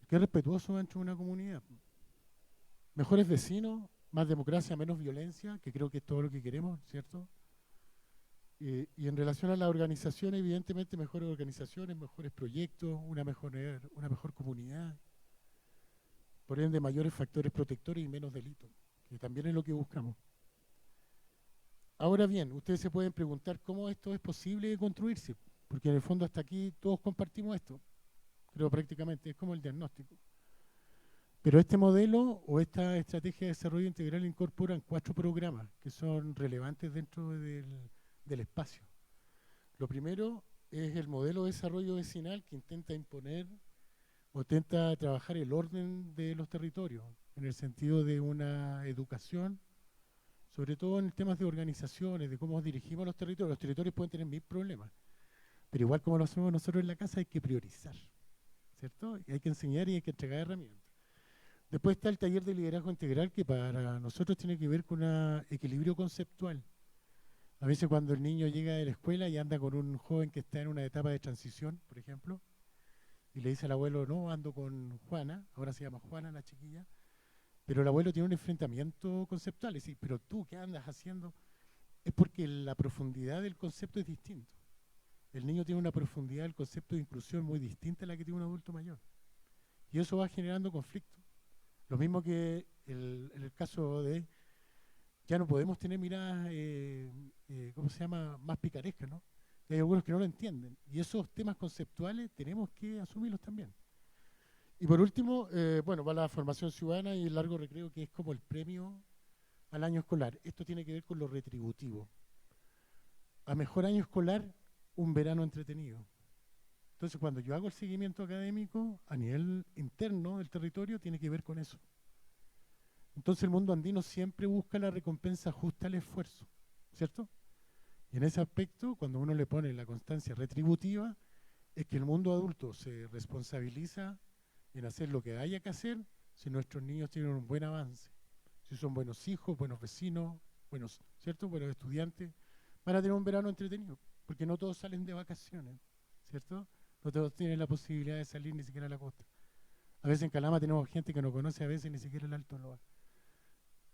el que es respetuoso dentro de una comunidad. Mejores vecinos, más democracia, menos violencia, que creo que es todo lo que queremos, ¿cierto? Y en relación a la organización, evidentemente mejores organizaciones, mejores proyectos, una mejor comunidad, por ende mayores factores protectores y menos delitos, que también es lo que buscamos. Ahora bien, ustedes se pueden preguntar cómo esto es posible de construirse, porque en el fondo hasta aquí todos compartimos esto, creo prácticamente, es como el diagnóstico. Pero este modelo o esta estrategia de desarrollo integral incorporan 4 programas que son relevantes dentro del espacio. Lo primero es el modelo de desarrollo vecinal que intenta imponer o intenta trabajar el orden de los territorios en el sentido de una educación, sobre todo en temas de organizaciones, de cómo dirigimos los territorios. Los territorios pueden tener 1000 problemas, pero igual como lo hacemos nosotros en la casa hay que priorizar, ¿cierto? Y hay que enseñar y hay que entregar herramientas. Después está el taller de liderazgo integral que para nosotros tiene que ver con un equilibrio conceptual. A veces cuando el niño llega de la escuela y anda con un joven que está en una etapa de transición, por ejemplo, y le dice al abuelo, no, ando con Juana, ahora se llama Juana la chiquilla, pero el abuelo tiene un enfrentamiento conceptual, es decir, pero tú, ¿qué andas haciendo? Es porque la profundidad del concepto es distinto. El niño tiene una profundidad del concepto de inclusión muy distinta a la que tiene un adulto mayor. Y eso va generando conflictos. Lo mismo que en el caso de, ya no podemos tener miradas, ¿cómo se llama?, más picarescas, ¿no? Y hay algunos que no lo entienden. Y esos temas conceptuales tenemos que asumirlos también. Y por último, bueno, va la formación ciudadana y el largo recreo, que es como el premio al año escolar. Esto tiene que ver con lo retributivo. A mejor año escolar, un verano entretenido. Entonces, cuando yo hago el seguimiento académico a nivel interno del territorio, tiene que ver con eso. Entonces, el mundo andino siempre busca la recompensa justa al esfuerzo, ¿cierto? Y en ese aspecto, cuando uno le pone la constancia retributiva, es que el mundo adulto se responsabiliza en hacer lo que haya que hacer si nuestros niños tienen un buen avance. Si son buenos hijos, buenos vecinos, buenos, ¿cierto?, buenos estudiantes, van a tener un verano entretenido, porque no todos salen de vacaciones, ¿cierto? No todos tienen la posibilidad de salir ni siquiera a la costa. A veces en Calama tenemos gente que no conoce a veces ni siquiera el Alto Loa.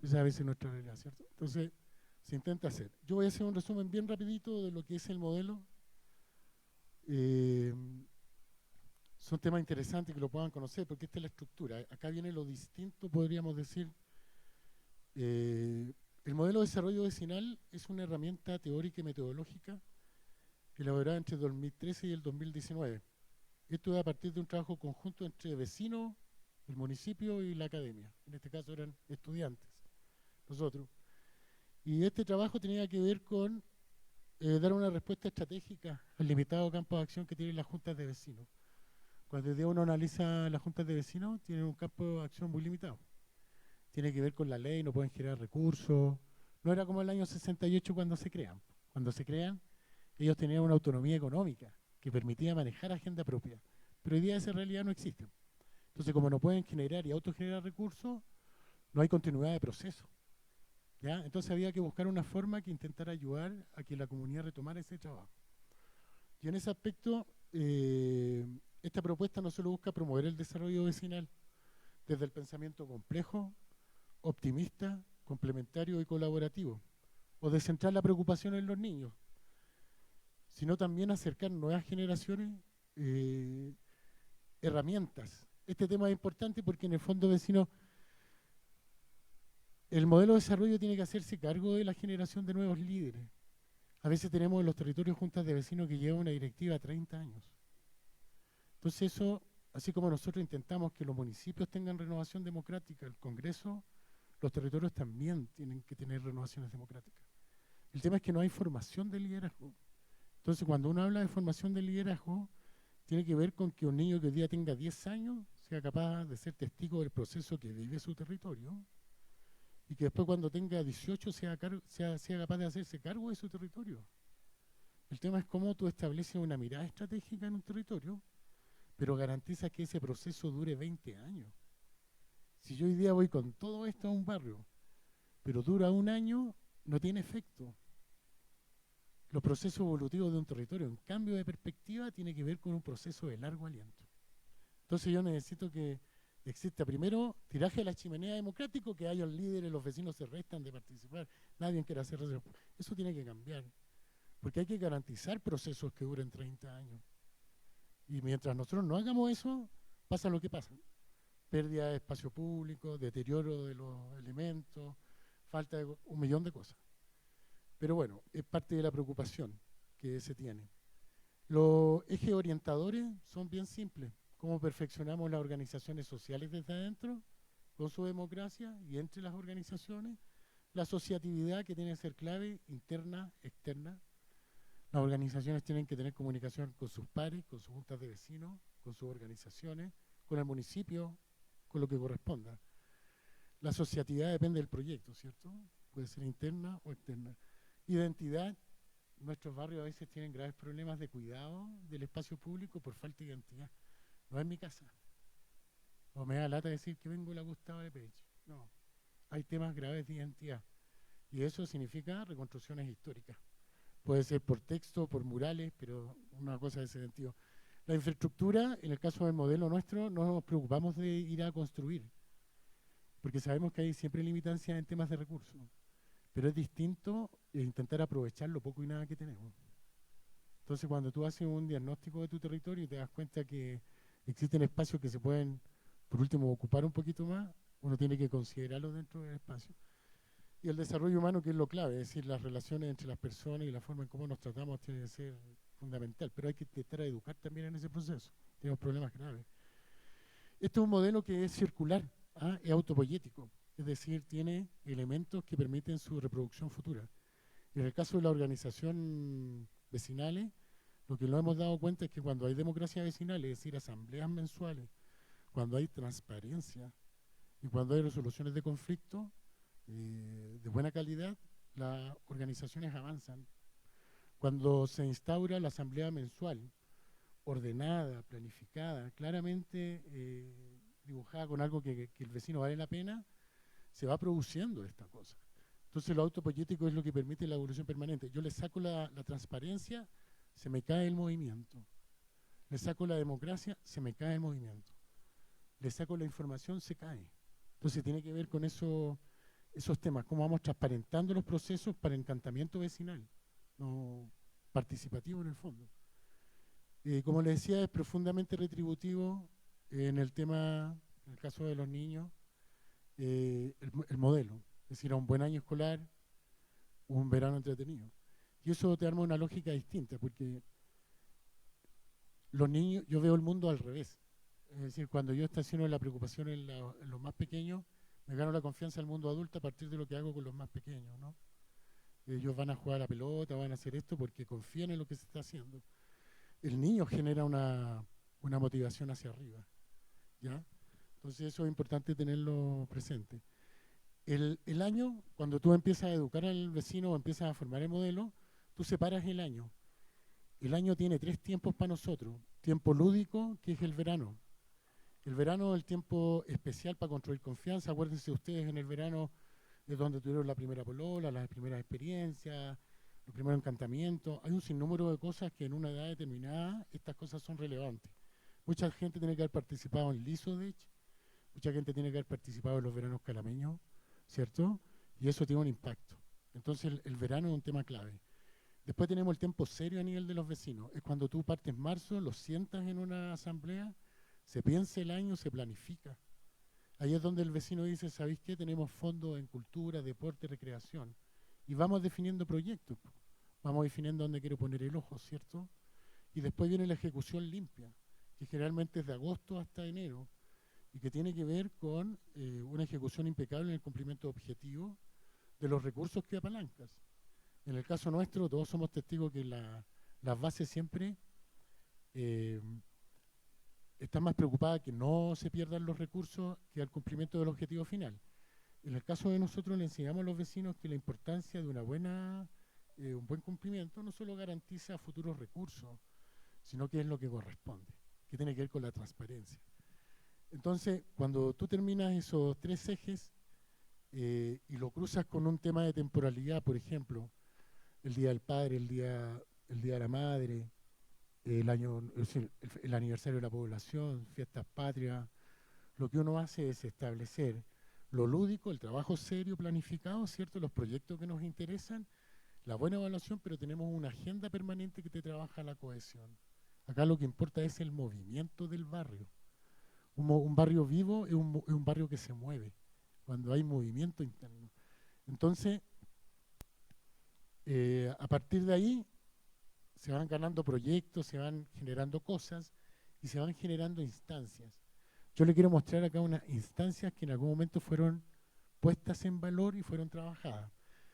Esa es a veces nuestra realidad, ¿cierto? Entonces, se intenta hacer. Yo voy a hacer un resumen bien rapidito de lo que es el modelo. Son temas interesantes que lo puedan conocer, porque esta es la estructura. Acá viene lo distinto, podríamos decir. El modelo de desarrollo vecinal es una herramienta teórica y metodológica elaborada entre el 2013 y el 2019. Esto es a partir de un trabajo conjunto entre vecinos, el municipio y la academia. En este caso eran estudiantes, nosotros. Y este trabajo tenía que ver con dar una respuesta estratégica al limitado campo de acción que tienen las juntas de vecinos. Cuando uno analiza las juntas de vecinos, tienen un campo de acción muy limitado. Tiene que ver con la ley, no pueden generar recursos. No era como el año 68 cuando se crean. Cuando se crean, ellos tenían una autonomía económica que permitía manejar agenda propia. Pero hoy día esa realidad no existe. Entonces, como no pueden generar y autogenerar recursos, no hay continuidad de proceso. ¿Ya? Entonces había que buscar una forma que intentara ayudar a que la comunidad retomara ese trabajo. Y en ese aspecto, esta propuesta no solo busca promover el desarrollo vecinal desde el pensamiento complejo, optimista, complementario y colaborativo, o de centrar la preocupación en los niños, sino también acercar nuevas generaciones herramientas. Este tema es importante porque en el fondo vecino, el modelo de desarrollo tiene que hacerse cargo de la generación de nuevos líderes. A veces tenemos en los territorios juntas de vecinos que llevan una directiva a 30 años. Entonces eso, así como nosotros intentamos que los municipios tengan renovación democrática, el Congreso, los territorios también tienen que tener renovaciones democráticas. El tema es que no hay formación de liderazgo. Entonces cuando uno habla de formación de liderazgo, tiene que ver con que un niño que hoy día tenga 10 años sea capaz de ser testigo del proceso que vive su territorio, y que después cuando tenga 18 sea capaz de hacerse cargo de su territorio. El tema es cómo tú estableces una mirada estratégica en un territorio, pero garantiza que ese proceso dure 20 años. Si yo hoy día voy con todo esto a un barrio, pero dura un año, no tiene efecto. Los procesos evolutivos de un territorio, en cambio de perspectiva, tiene que ver con un proceso de largo aliento. Entonces yo necesito que exista primero tiraje a la chimenea democrático, que haya líderes, los vecinos se restan de participar, nadie quiere hacer eso. Eso tiene que cambiar, porque hay que garantizar procesos que duren 30 años. Y mientras nosotros no hagamos eso, pasa lo que pasa. Pérdida de espacio público, deterioro de los elementos, falta de un millón de cosas. Pero bueno, es parte de la preocupación que se tiene. Los ejes orientadores son bien simples. Cómo perfeccionamos las organizaciones sociales desde adentro, con su democracia y entre las organizaciones, la asociatividad que tiene que ser clave, interna, externa. Las organizaciones tienen que tener comunicación con sus pares, con sus juntas de vecinos, con sus organizaciones, con el municipio, con lo que corresponda. La asociatividad depende del proyecto, ¿cierto? Puede ser interna o externa. Identidad. Nuestros barrios a veces tienen graves problemas de cuidado del espacio público por falta de identidad. No es mi casa. O me da lata decir que vengo la Gustavo de Peche. No. Hay temas graves de identidad. Y eso significa reconstrucciones históricas. Puede ser por texto, por murales, pero una cosa de ese sentido. La infraestructura, en el caso del modelo nuestro, no nos preocupamos de ir a construir. Porque sabemos que hay siempre limitancias en temas de recursos. Pero es distinto intentar aprovechar lo poco y nada que tenemos. Entonces, cuando tú haces un diagnóstico de tu territorio y te das cuenta que existen espacios que se pueden, por último, ocupar un poquito más, uno tiene que considerarlo dentro del espacio. Y el desarrollo humano, que es lo clave, es decir, las relaciones entre las personas y la forma en cómo nos tratamos tiene que ser fundamental, pero hay que intentar educar también en ese proceso. Tenemos problemas graves. Este es un modelo que es circular, es autopoyético, es decir, tiene elementos que permiten su reproducción futura. Y en el caso de la organización vecinales, lo que nos hemos dado cuenta es que cuando hay democracia vecinal, es decir, asambleas mensuales, cuando hay transparencia y cuando hay resoluciones de conflicto de buena calidad, las organizaciones avanzan. Cuando se instaura la asamblea mensual, ordenada, planificada, claramente dibujada con algo que el vecino vale la pena, se va produciendo esta cosa. Entonces lo autopoyético es lo que permite la evolución permanente. Yo le saco la transparencia, se me cae el movimiento. Le saco la democracia, se me cae el movimiento. Le saco la información, se cae. Entonces tiene que ver con esos temas, cómo vamos transparentando los procesos para encantamiento vecinal, no participativo en el fondo. Como les decía, es profundamente retributivo en el tema, en el caso de los niños, el modelo. Es decir, a un buen año escolar, un verano entretenido. Y eso te arma una lógica distinta, porque los niños, yo veo el mundo al revés. Es decir, cuando yo estaciono la preocupación en los más pequeños, me gano la confianza del mundo adulto a partir de lo que hago con los más pequeños, ¿no? Ellos van a jugar a la pelota, van a hacer esto porque confían en lo que se está haciendo. El niño genera una motivación hacia arriba, ¿ya? Entonces eso es importante tenerlo presente. El año, cuando tú empiezas a educar al vecino o empiezas a formar el modelo, tú separas el año. El año tiene 3 tiempos para nosotros. Tiempo lúdico, que es el verano. El verano es el tiempo especial para construir confianza. Acuérdense ustedes, en el verano es donde tuvieron la primera polola, las primeras experiencias, los primeros encantamientos. Hay un sinnúmero de cosas que en una edad determinada estas cosas son relevantes. Mucha gente tiene que haber participado en Lisodech, mucha gente tiene que haber participado en los veranos calameños, ¿cierto? Y eso tiene un impacto. Entonces el verano es un tema clave. Después tenemos el tiempo serio a nivel de los vecinos. Es cuando tú partes marzo, los sientas en una asamblea, se piensa el año, se planifica. Ahí es donde el vecino dice, ¿sabéis qué? Tenemos fondos en cultura, deporte, recreación. Y vamos definiendo proyectos. Vamos definiendo dónde quiero poner el ojo, ¿cierto? Y después viene la ejecución limpia, que generalmente es de agosto hasta enero, y que tiene que ver con una ejecución impecable en el cumplimiento de objetivos de los recursos que apalancas. En el caso nuestro, todos somos testigos que las bases siempre están más preocupadas que no se pierdan los recursos que al cumplimiento del objetivo final. En el caso de nosotros le enseñamos a los vecinos que la importancia de un buen cumplimiento no solo garantiza futuros recursos, sino que es lo que corresponde, que tiene que ver con la transparencia. Entonces, cuando tú terminas esos tres ejes y lo cruzas con un tema de temporalidad, por ejemplo, el Día del Padre, el día de la Madre, el aniversario de la población, fiestas patrias, lo que uno hace es establecer lo lúdico, el trabajo serio, planificado, ¿cierto? Los proyectos que nos interesan, la buena evaluación, pero tenemos una agenda permanente que te trabaja la cohesión. Acá lo que importa es el movimiento del barrio. Un barrio vivo es un barrio que se mueve, cuando hay movimiento interno. Entonces, a partir de ahí, se van ganando proyectos, se van generando cosas y se van generando instancias. Yo le quiero mostrar acá unas instancias que en algún momento fueron puestas en valor y fueron trabajadas.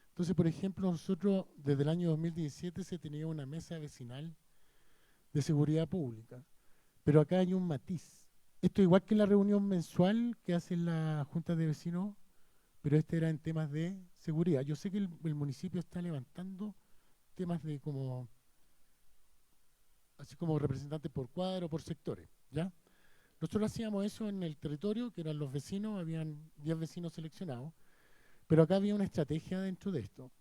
Entonces, por ejemplo, nosotros desde el año 2017 se tenía una mesa vecinal de seguridad pública, pero acá hay un matiz. Esto igual que la reunión mensual que hacen las juntas de vecinos, pero este era en temas de seguridad. Yo sé que el municipio está levantando temas de así como representantes por cuadro, por sectores, ¿ya? Nosotros hacíamos eso en el territorio, que eran los vecinos, habían 10 vecinos seleccionados, pero acá había una estrategia dentro de esto.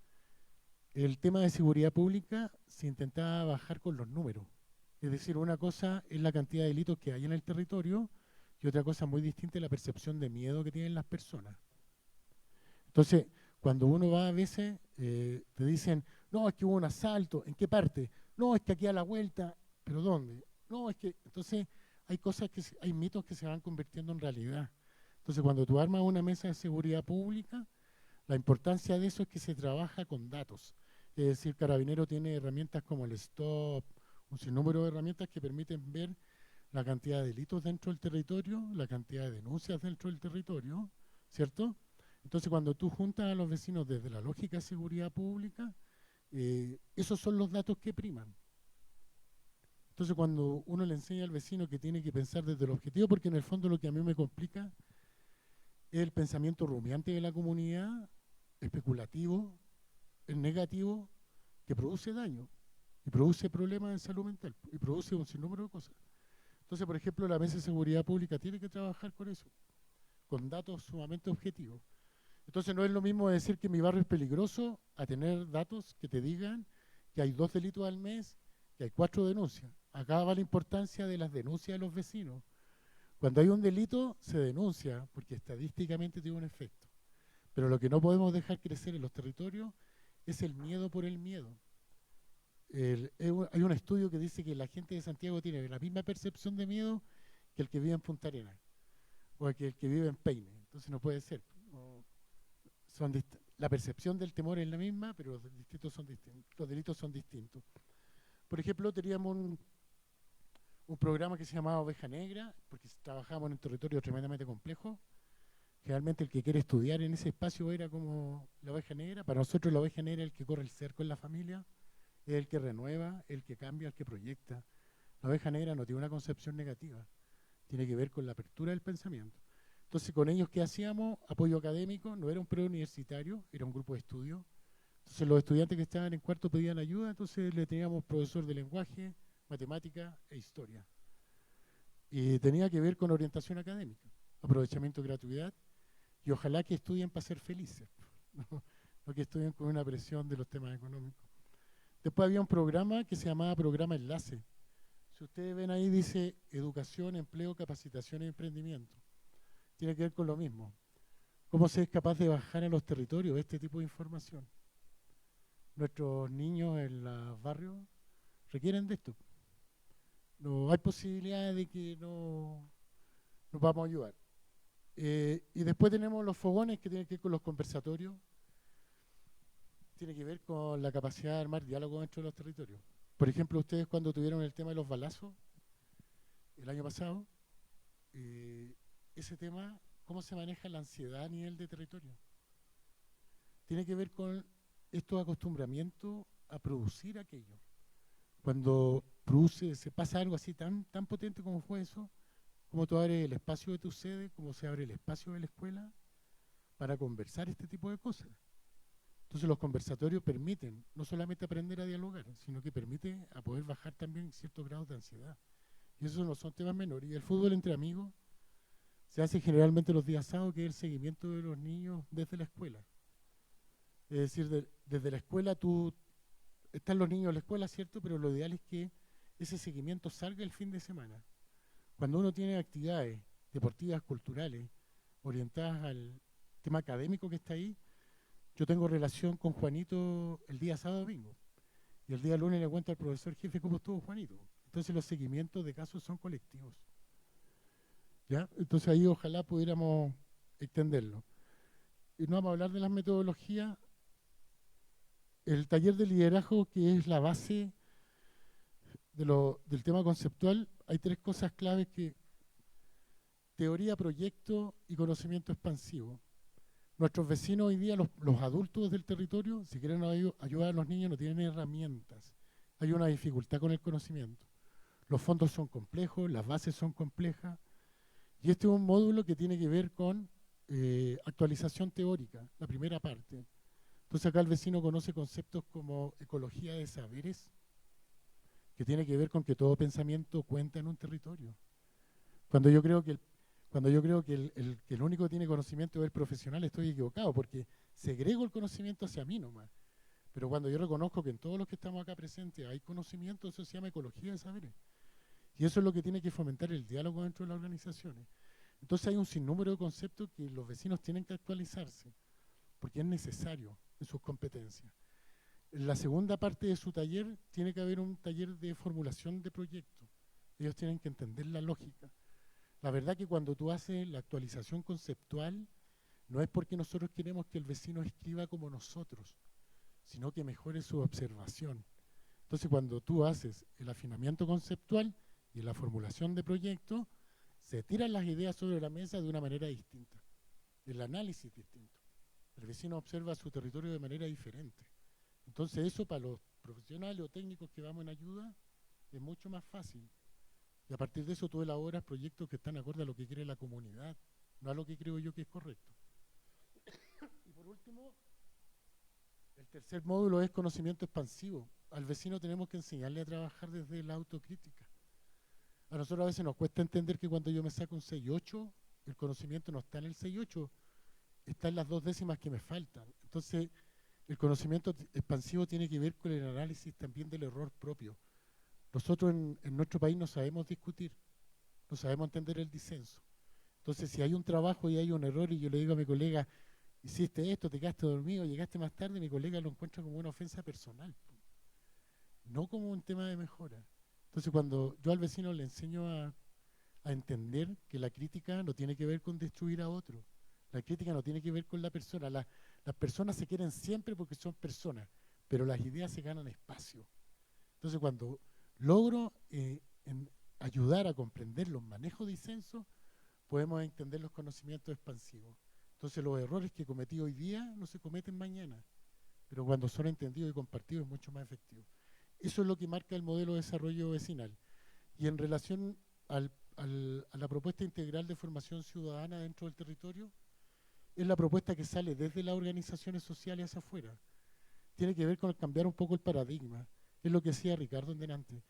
El tema de seguridad pública se intentaba bajar con los números. Es decir, una cosa es la cantidad de delitos que hay en el territorio y otra cosa muy distinta es la percepción de miedo que tienen las personas. Entonces, cuando uno va a veces, te dicen, no, es que hubo un asalto, ¿en qué parte? No, es que aquí a la vuelta, ¿pero dónde? No, es que, entonces, hay mitos que se van convirtiendo en realidad. Entonces, cuando tú armas una mesa de seguridad pública, la importancia de eso es que se trabaja con datos. Es decir, Carabinero tiene herramientas como el STOP, un sinnúmero de herramientas que permiten ver la cantidad de delitos dentro del territorio, la cantidad de denuncias dentro del territorio, ¿cierto? Entonces, cuando tú juntas a los vecinos desde la lógica de seguridad pública, esos son los datos que priman. Entonces, cuando uno le enseña al vecino que tiene que pensar desde el objetivo, porque en el fondo lo que a mí me complica es el pensamiento rumiante de la comunidad, especulativo, el negativo, que produce daño, y produce problemas de salud mental, y produce un sinnúmero de cosas. Entonces, por ejemplo, la mesa de seguridad pública tiene que trabajar con eso, con datos sumamente objetivos. Entonces, no es lo mismo decir que mi barrio es peligroso a tener datos que te digan que hay 2 delitos al mes, que hay 4 denuncias. Acá va la importancia de las denuncias de los vecinos. Cuando hay un delito, se denuncia, porque estadísticamente tiene un efecto. Pero lo que no podemos dejar crecer en los territorios es el miedo por el miedo. Hay un estudio que dice que la gente de Santiago tiene la misma percepción de miedo que el que vive en Punta Arenas o que el que vive en Peine. Entonces no puede ser. La percepción del temor es la misma, pero los delitos son distintos. Por ejemplo, teníamos un programa que se llamaba Oveja Negra, porque trabajábamos en un territorio tremendamente complejo. Generalmente el que quiere estudiar en ese espacio era como la oveja negra. Para nosotros la oveja negra es el que corre el cerco en la familia, es el que renueva, el que cambia, el que proyecta. La oveja negra no tiene una concepción negativa, tiene que ver con la apertura del pensamiento. Entonces, con ellos, ¿qué hacíamos? Apoyo académico, no era un preuniversitario, era un grupo de estudio. Entonces, los estudiantes que estaban en cuarto pedían ayuda, entonces le teníamos profesor de lenguaje, matemática e historia. y tenía que ver con orientación académica, aprovechamiento de gratuidad, y ojalá que estudien para ser felices, no, no que estudien con una presión de los temas económicos. Después había un programa que se llamaba Programa Enlace. Si ustedes ven ahí dice educación, empleo, capacitación y emprendimiento. Tiene que ver con lo mismo. ¿Cómo se es capaz de bajar a los territorios este tipo de información? Nuestros niños en los barrios requieren de esto. No hay posibilidad de que no nos vamos a ayudar. Y después tenemos los fogones que tienen que ver con los conversatorios. Tiene que ver con la capacidad de armar diálogo dentro de los territorios. Por ejemplo, ustedes cuando tuvieron el tema de los balazos el año pasado, ese tema, ¿cómo se maneja la ansiedad a nivel de territorio? Tiene que ver con estos acostumbramientos a producir aquello. Cuando se pasa algo así tan potente como fue eso, como tú abres el espacio de tu sede, como se abre el espacio de la escuela para conversar este tipo de cosas. Entonces los conversatorios permiten no solamente aprender a dialogar, sino que permiten a poder bajar también ciertos grados de ansiedad. Y esos no son temas menores. Y el fútbol entre amigos se hace generalmente los días sábados, que es el seguimiento de los niños desde la escuela. Es decir, desde la escuela están los niños en la escuela, ¿cierto? Pero lo ideal es que ese seguimiento salga el fin de semana. Cuando uno tiene actividades deportivas, culturales, orientadas al tema académico que está ahí, yo tengo relación con Juanito el día sábado domingo. Y el día lunes le cuento al profesor jefe cómo estuvo Juanito. Entonces los seguimientos de casos son colectivos. ¿Ya? Entonces ahí ojalá pudiéramos extenderlo. Y no vamos a hablar de las metodologías. El taller de liderazgo, que es la base del tema conceptual, hay 3 cosas claves que: teoría, proyecto y conocimiento expansivo. Nuestros vecinos hoy día, los adultos del territorio, si quieren ayudar a los niños, no tienen herramientas. Hay una dificultad con el conocimiento. Los fondos son complejos, las bases son complejas, y este es un módulo que tiene que ver con actualización teórica, la primera parte. Entonces acá el vecino conoce conceptos como ecología de saberes, que tiene que ver con que todo pensamiento cuenta en un territorio. Cuando yo creo que el único que tiene conocimiento es el profesional, estoy equivocado, porque segrego el conocimiento hacia mí nomás. Pero cuando yo reconozco que en todos los que estamos acá presentes hay conocimiento, eso se llama ecología de saberes. Y eso es lo que tiene que fomentar el diálogo dentro de las organizaciones. Entonces hay un sinnúmero de conceptos que los vecinos tienen que actualizarse, porque es necesario en sus competencias. En la segunda parte de su taller tiene que haber un taller de formulación de proyectos. Ellos tienen que entender la lógica. La verdad que cuando tú haces la actualización conceptual, no es porque nosotros queremos que el vecino escriba como nosotros, sino que mejore su observación. Entonces, cuando tú haces el afinamiento conceptual y la formulación de proyectos, se tiran las ideas sobre la mesa de una manera distinta, el análisis distinto. El vecino observa su territorio de manera diferente. Entonces, eso para los profesionales o técnicos que vamos en ayuda es mucho más fácil. Y a partir de eso tú elaboras proyectos que están acorde a lo que quiere la comunidad, no a lo que creo yo que es correcto. Y por último, el tercer módulo es conocimiento expansivo. Al vecino tenemos que enseñarle a trabajar desde la autocrítica. A nosotros a veces nos cuesta entender que cuando yo me saco un 6.8, el conocimiento no está en el 6.8, está en las 2 décimas que me faltan. Entonces, el conocimiento expansivo tiene que ver con el análisis también del error propio. Nosotros en nuestro país no sabemos discutir, no sabemos entender el disenso. Entonces, si hay un trabajo y hay un error y yo le digo a mi colega, hiciste esto, te quedaste dormido, llegaste más tarde, mi colega lo encuentra como una ofensa personal, no como un tema de mejora. Entonces, cuando yo al vecino le enseño a entender que la crítica no tiene que ver con destruir a otro, la crítica no tiene que ver con la persona. Las personas se quieren siempre porque son personas, pero las ideas se ganan espacio. Entonces, cuando logro ayudar a comprender los manejos de disenso, podemos entender los conocimientos expansivos. Entonces, los errores que cometí hoy día no se cometen mañana, pero cuando son entendidos y compartidos es mucho más efectivo. Eso es lo que marca el modelo de desarrollo vecinal. Y en relación a la propuesta integral de formación ciudadana dentro del territorio, es la propuesta que sale desde las organizaciones sociales hacia afuera. Tiene que ver con cambiar un poco el paradigma. Es lo que decía Ricardo en delante.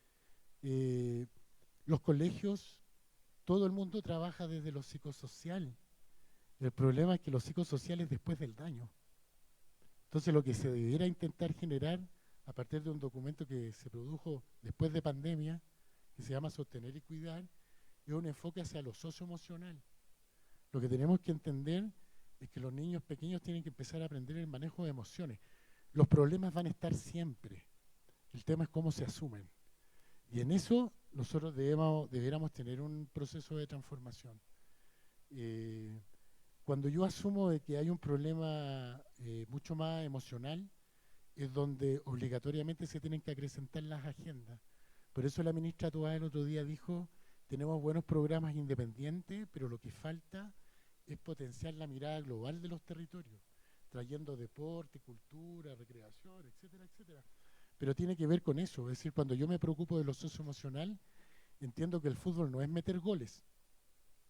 Los colegios todo el mundo trabaja desde lo psicosocial. El problema es que lo psicosocial es después del daño. Entonces lo que se debiera intentar generar a partir de un documento que se produjo después de pandemia, que se llama Sostener y Cuidar, es un enfoque hacia lo socioemocional. Lo que tenemos que entender es que los niños pequeños tienen que empezar a aprender el manejo de emociones. Los problemas van a estar siempre. El tema es cómo se asumen. Y en eso nosotros deberíamos tener un proceso de transformación. Cuando yo asumo de que hay un problema mucho más emocional, es donde obligatoriamente se tienen que acrecentar las agendas. Por eso la ministra Toá el otro día dijo, tenemos buenos programas independientes, pero lo que falta es potenciar la mirada global de los territorios, trayendo deporte, cultura, recreación, etcétera, etcétera. Pero tiene que ver con eso, es decir, cuando yo me preocupo de lo socioemocional, entiendo que el fútbol no es meter goles.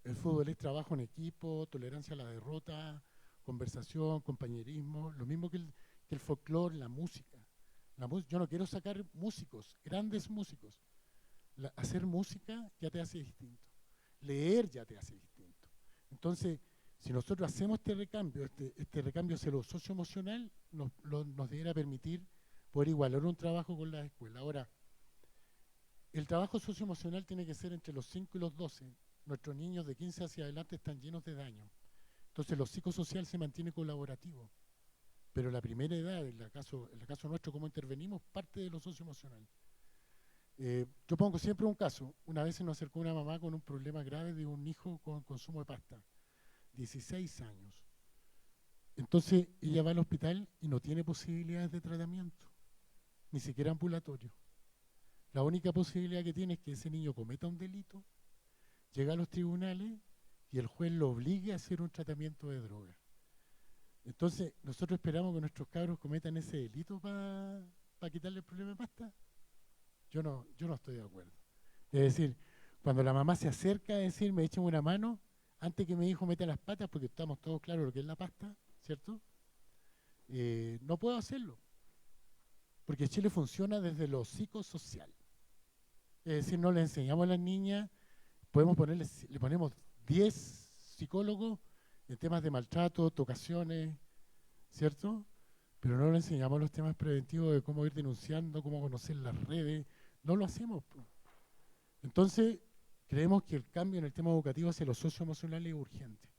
El fútbol es trabajo en equipo, tolerancia a la derrota, conversación, compañerismo, lo mismo que el folclore, la música. Yo no quiero sacar músicos, grandes músicos. Hacer música ya te hace distinto. Leer ya te hace distinto. Entonces, si nosotros hacemos este recambio hacia lo socioemocional, nos deberá permitir poder igualar un trabajo con la escuela. Ahora, el trabajo socioemocional tiene que ser entre los 5 y los 12. Nuestros niños de 15 hacia adelante están llenos de daño. Entonces, lo psicosocial se mantiene colaborativo. Pero la primera edad, en el caso nuestro, cómo intervenimos, parte de lo socioemocional. Yo pongo siempre un caso. Una vez se nos acercó una mamá con un problema grave de un hijo con consumo de pasta. 16 años. Entonces, ella va al hospital y no tiene posibilidades de tratamiento, ni siquiera ambulatorio. La única posibilidad que tiene es que ese niño cometa un delito, llegue a los tribunales y el juez lo obligue a hacer un tratamiento de droga. Entonces, ¿nosotros esperamos que nuestros cabros cometan ese delito para quitarle el problema de pasta? Yo no estoy de acuerdo. Es decir, cuando la mamá se acerca a decirme, écheme una mano, antes que mi hijo meta las patas, porque estamos todos claros lo que es la pasta, ¿cierto? No puedo hacerlo. Porque Chile funciona desde lo psicosocial. Es decir, no le enseñamos a las niñas, le ponemos 10 psicólogos en temas de maltrato, tocaciones, ¿cierto? Pero no le enseñamos los temas preventivos de cómo ir denunciando, cómo conocer las redes. No lo hacemos. Entonces, creemos que el cambio en el tema educativo hacia lo socioemocional es urgente.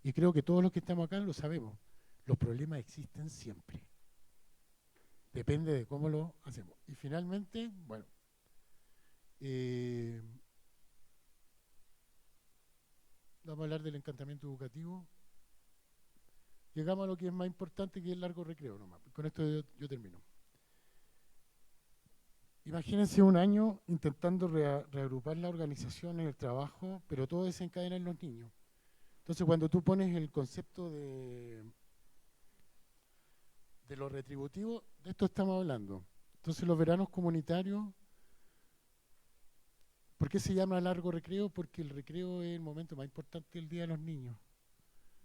Y creo que todos los que estamos acá lo sabemos. Los problemas existen siempre. Depende de cómo lo hacemos. Y finalmente, bueno, vamos a hablar del encantamiento educativo. Llegamos a lo que es más importante, que es el largo recreo nomás. Con esto yo termino. Imagínense un año intentando reagrupar la organización en el trabajo, pero todo desencadena en los niños. Entonces, cuando tú pones el concepto de lo retributivo, de esto estamos hablando. Entonces, los veranos comunitarios, ¿por qué se llama largo recreo? Porque el recreo es el momento más importante del día de los niños,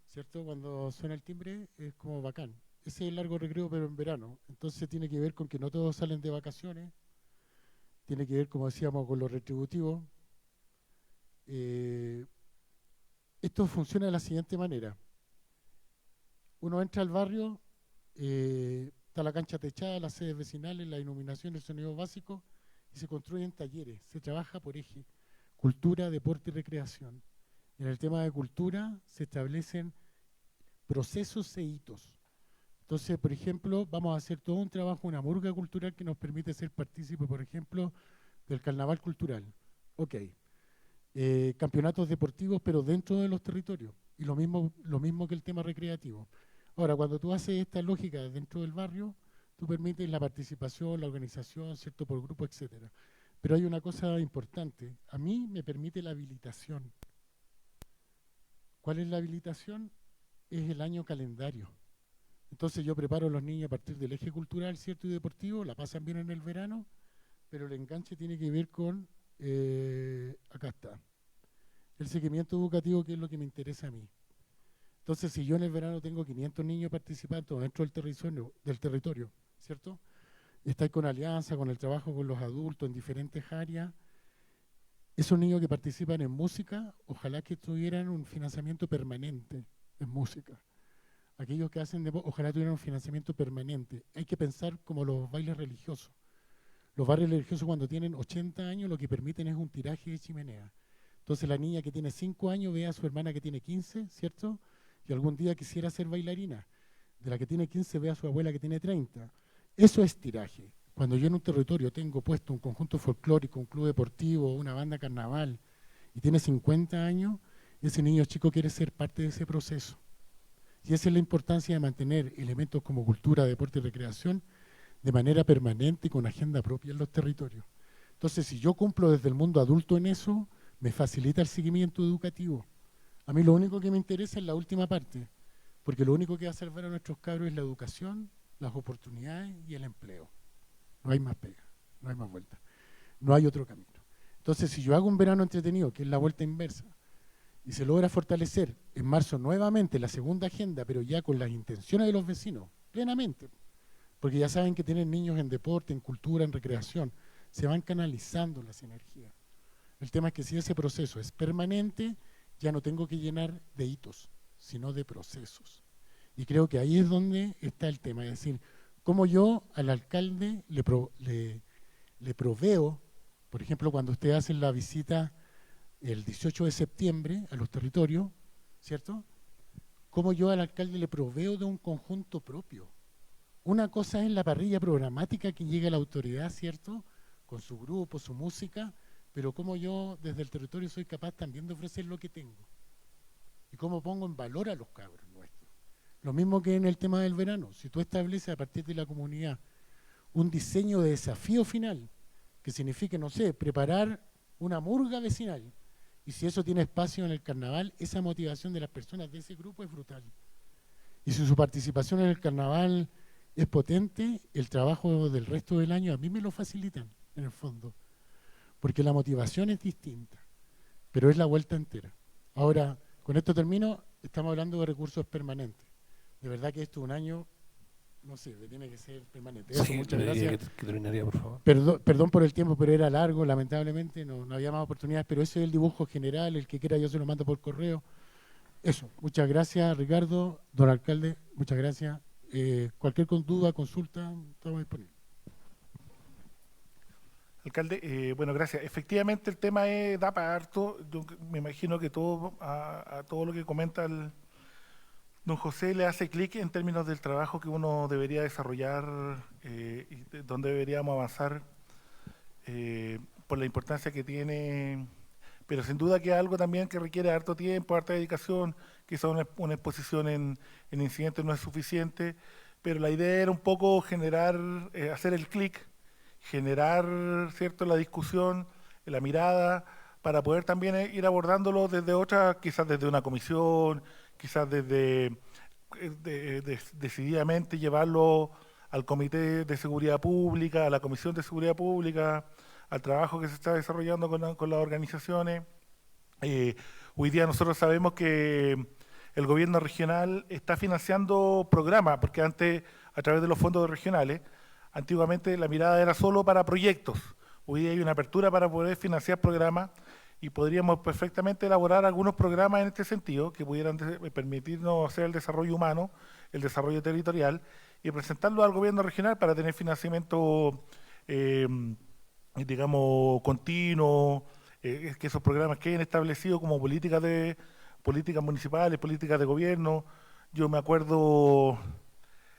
¿cierto? Cuando suena el timbre es como bacán. Ese es el largo recreo, pero en verano. Entonces tiene que ver con que no todos salen de vacaciones, tiene que ver, como decíamos, con lo retributivo. Esto funciona de la siguiente manera. Uno entra al barrio, está la cancha techada, las sedes vecinales, la iluminación, el sonido básico, y se construyen talleres. Se trabaja por eje: cultura, deporte y recreación. En el tema de cultura se establecen procesos e hitos. Entonces, por ejemplo, vamos a hacer todo un trabajo, una murga cultural que nos permite ser partícipes, por ejemplo, del carnaval cultural. Ok. Campeonatos deportivos, pero dentro de los territorios. Y lo mismo que el tema recreativo. Ahora, cuando tú haces esta lógica dentro del barrio, tú permites la participación, la organización, ¿cierto?, por grupo, etcétera. Pero hay una cosa importante. A mí me permite la habilitación. ¿Cuál es la habilitación? Es el año calendario. Entonces yo preparo a los niños a partir del eje cultural, ¿cierto?, y deportivo, la pasan bien en el verano, pero el enganche tiene que ver con, acá está, el seguimiento educativo, que es lo que me interesa a mí. Entonces, si yo en el verano tengo 500 niños participando dentro del territorio, ¿cierto? Y estáis con alianza, con el trabajo con los adultos en diferentes áreas, Esos niños que participan en música, ojalá que tuvieran un financiamiento permanente en música. Aquellos que hacen deporte, ojalá tuvieran un financiamiento permanente. Hay que pensar como los bailes religiosos. Los bailes religiosos cuando tienen 80 años lo que permiten es un tiraje de chimenea. Entonces la niña que tiene 5 años ve a su hermana que tiene 15, ¿cierto? Y algún día quisiera ser bailarina. De la que tiene 15 ve a su abuela que tiene 30. Eso es tiraje. Cuando yo en un territorio tengo puesto un conjunto folclórico, un club deportivo, una banda carnaval, y tiene 50 años, ese niño chico quiere ser parte de ese proceso. Y esa es la importancia de mantener elementos como cultura, deporte y recreación de manera permanente y con agenda propia en los territorios. Entonces, si yo cumplo desde el mundo adulto en eso, me facilita el seguimiento educativo. A mí lo único que me interesa es la última parte, porque lo único que va a salvar a nuestros cabros es la educación, las oportunidades y el empleo. No hay más pega, no hay más vuelta. No hay otro camino. Entonces, si yo hago un verano entretenido, que es la vuelta inversa, y se logra fortalecer en marzo nuevamente la segunda agenda, pero ya con las intenciones de los vecinos, plenamente, porque ya saben que tienen niños en deporte, en cultura, en recreación, se van canalizando las energías. El tema es que si ese proceso es permanente, ya no tengo que llenar de hitos, sino de procesos. Y creo que ahí es donde está el tema, es decir, cómo yo al alcalde le proveo, por ejemplo, cuando ustedes hacen la visita el 18 de septiembre a los territorios, ¿cierto? Cómo yo al alcalde le proveo de un conjunto propio. Una cosa es la parrilla programática que llega a la autoridad, ¿cierto? Con su grupo, su música, pero cómo yo desde el territorio soy capaz también de ofrecer lo que tengo. Y cómo pongo en valor a los cabros nuestros. Lo mismo que en el tema del verano. Si tú estableces a partir de la comunidad un diseño de desafío final, que signifique, no sé, preparar una murga vecinal, y si eso tiene espacio en el carnaval, esa motivación de las personas de ese grupo es brutal. Y si su participación en el carnaval es potente, el trabajo del resto del año a mí me lo facilitan, en el fondo. Porque la motivación es distinta, pero es la vuelta entera. Ahora, con esto termino, estamos hablando de recursos permanentes. De verdad que esto un año, no sé, tiene que ser permanente. Eso, Sí, muchas le diría gracias. que terminaría, por favor. Perdón por el tiempo, pero era largo, lamentablemente, no había más oportunidades, pero ese es el dibujo general, el que quiera yo se lo mando por correo. Eso, muchas gracias, Ricardo, don alcalde, muchas gracias. Cualquier duda, consulta, estamos disponibles. Alcalde, bueno, gracias. Efectivamente, el tema da para harto. Yo me imagino que a todo lo que comenta don José le hace clic en términos del trabajo que uno debería desarrollar y donde deberíamos avanzar por la importancia que tiene. Pero sin duda que es algo también que requiere harto tiempo, harta dedicación. Quizá una exposición en incidentes no es suficiente, pero la idea era un poco generar, hacer el clic, generar, ¿cierto?, la discusión, la mirada, para poder también ir abordándolo desde otra, quizás desde una comisión, quizás desde decididamente llevarlo al Comité de Seguridad Pública, a la Comisión de Seguridad Pública, al trabajo que se está desarrollando con las organizaciones. Hoy día nosotros sabemos que el gobierno regional está financiando programas, porque antes, a través de los fondos regionales, antiguamente la mirada era solo para proyectos. Hoy día hay una apertura para poder financiar programas y podríamos perfectamente elaborar algunos programas en este sentido que pudieran permitirnos hacer el desarrollo humano, el desarrollo territorial y presentarlo al gobierno regional para tener financiamiento, digamos, continuo, que esos programas queden establecidos como políticas municipales, políticas de gobierno. Yo me acuerdo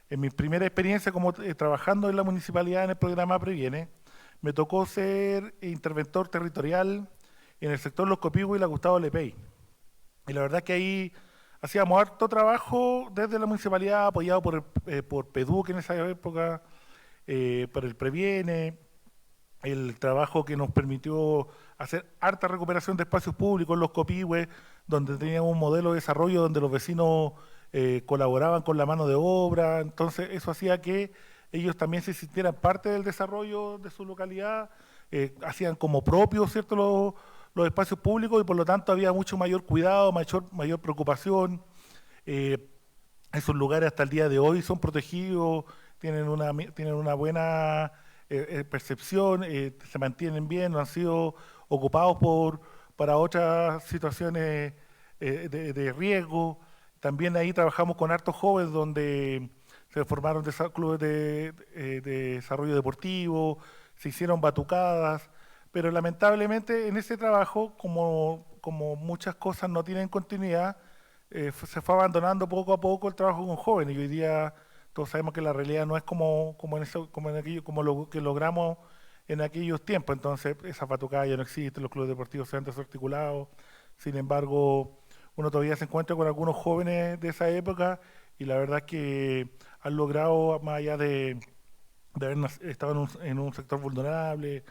en mi primera experiencia como trabajando en la municipalidad en el programa Previene, me tocó ser interventor territorial en el sector Los Copihue y la Gustavo Lepey. Y la verdad que ahí hacíamos harto trabajo desde la municipalidad, apoyado por PEDUC en esa época, por el Previene, el trabajo que nos permitió hacer harta recuperación de espacios públicos en Los Copihue, donde teníamos un modelo de desarrollo donde los vecinos colaboraban con la mano de obra. Entonces eso hacía que ellos también se sintieran parte del desarrollo de su localidad, hacían como propios, ¿cierto?, los espacios públicos y por lo tanto había mucho mayor cuidado, mayor preocupación. Esos lugares hasta el día de hoy son protegidos, tienen una buena percepción, se mantienen bien, no han sido ocupados para otras situaciones de riesgo. También ahí trabajamos con hartos jóvenes donde se formaron clubes de desarrollo deportivo, se hicieron batucadas, pero lamentablemente en ese trabajo, como muchas cosas no tienen continuidad, se fue abandonando poco a poco el trabajo con jóvenes, y hoy día todos sabemos que la realidad no es como lo que logramos en aquellos tiempos. Entonces esas batucadas ya no existen, los clubes deportivos se han desarticulado. Sin embargo, uno todavía se encuentra con algunos jóvenes de esa época, y la verdad es que han logrado, más allá de haber estado en un sector vulnerable,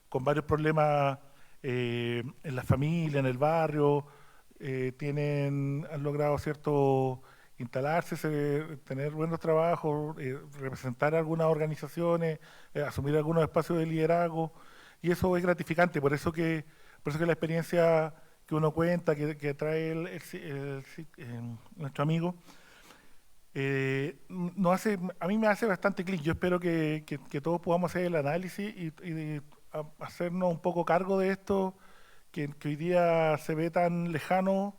con varios problemas en la familia, en el barrio, han logrado instalarse, tener buenos trabajos, representar algunas organizaciones, asumir algunos espacios de liderazgo, y eso es gratificante. Por eso que la experiencia que uno cuenta, que trae nuestro amigo, a mí me hace bastante clic. Yo espero que todos podamos hacer el análisis y hacernos un poco cargo de esto, que hoy día se ve tan lejano,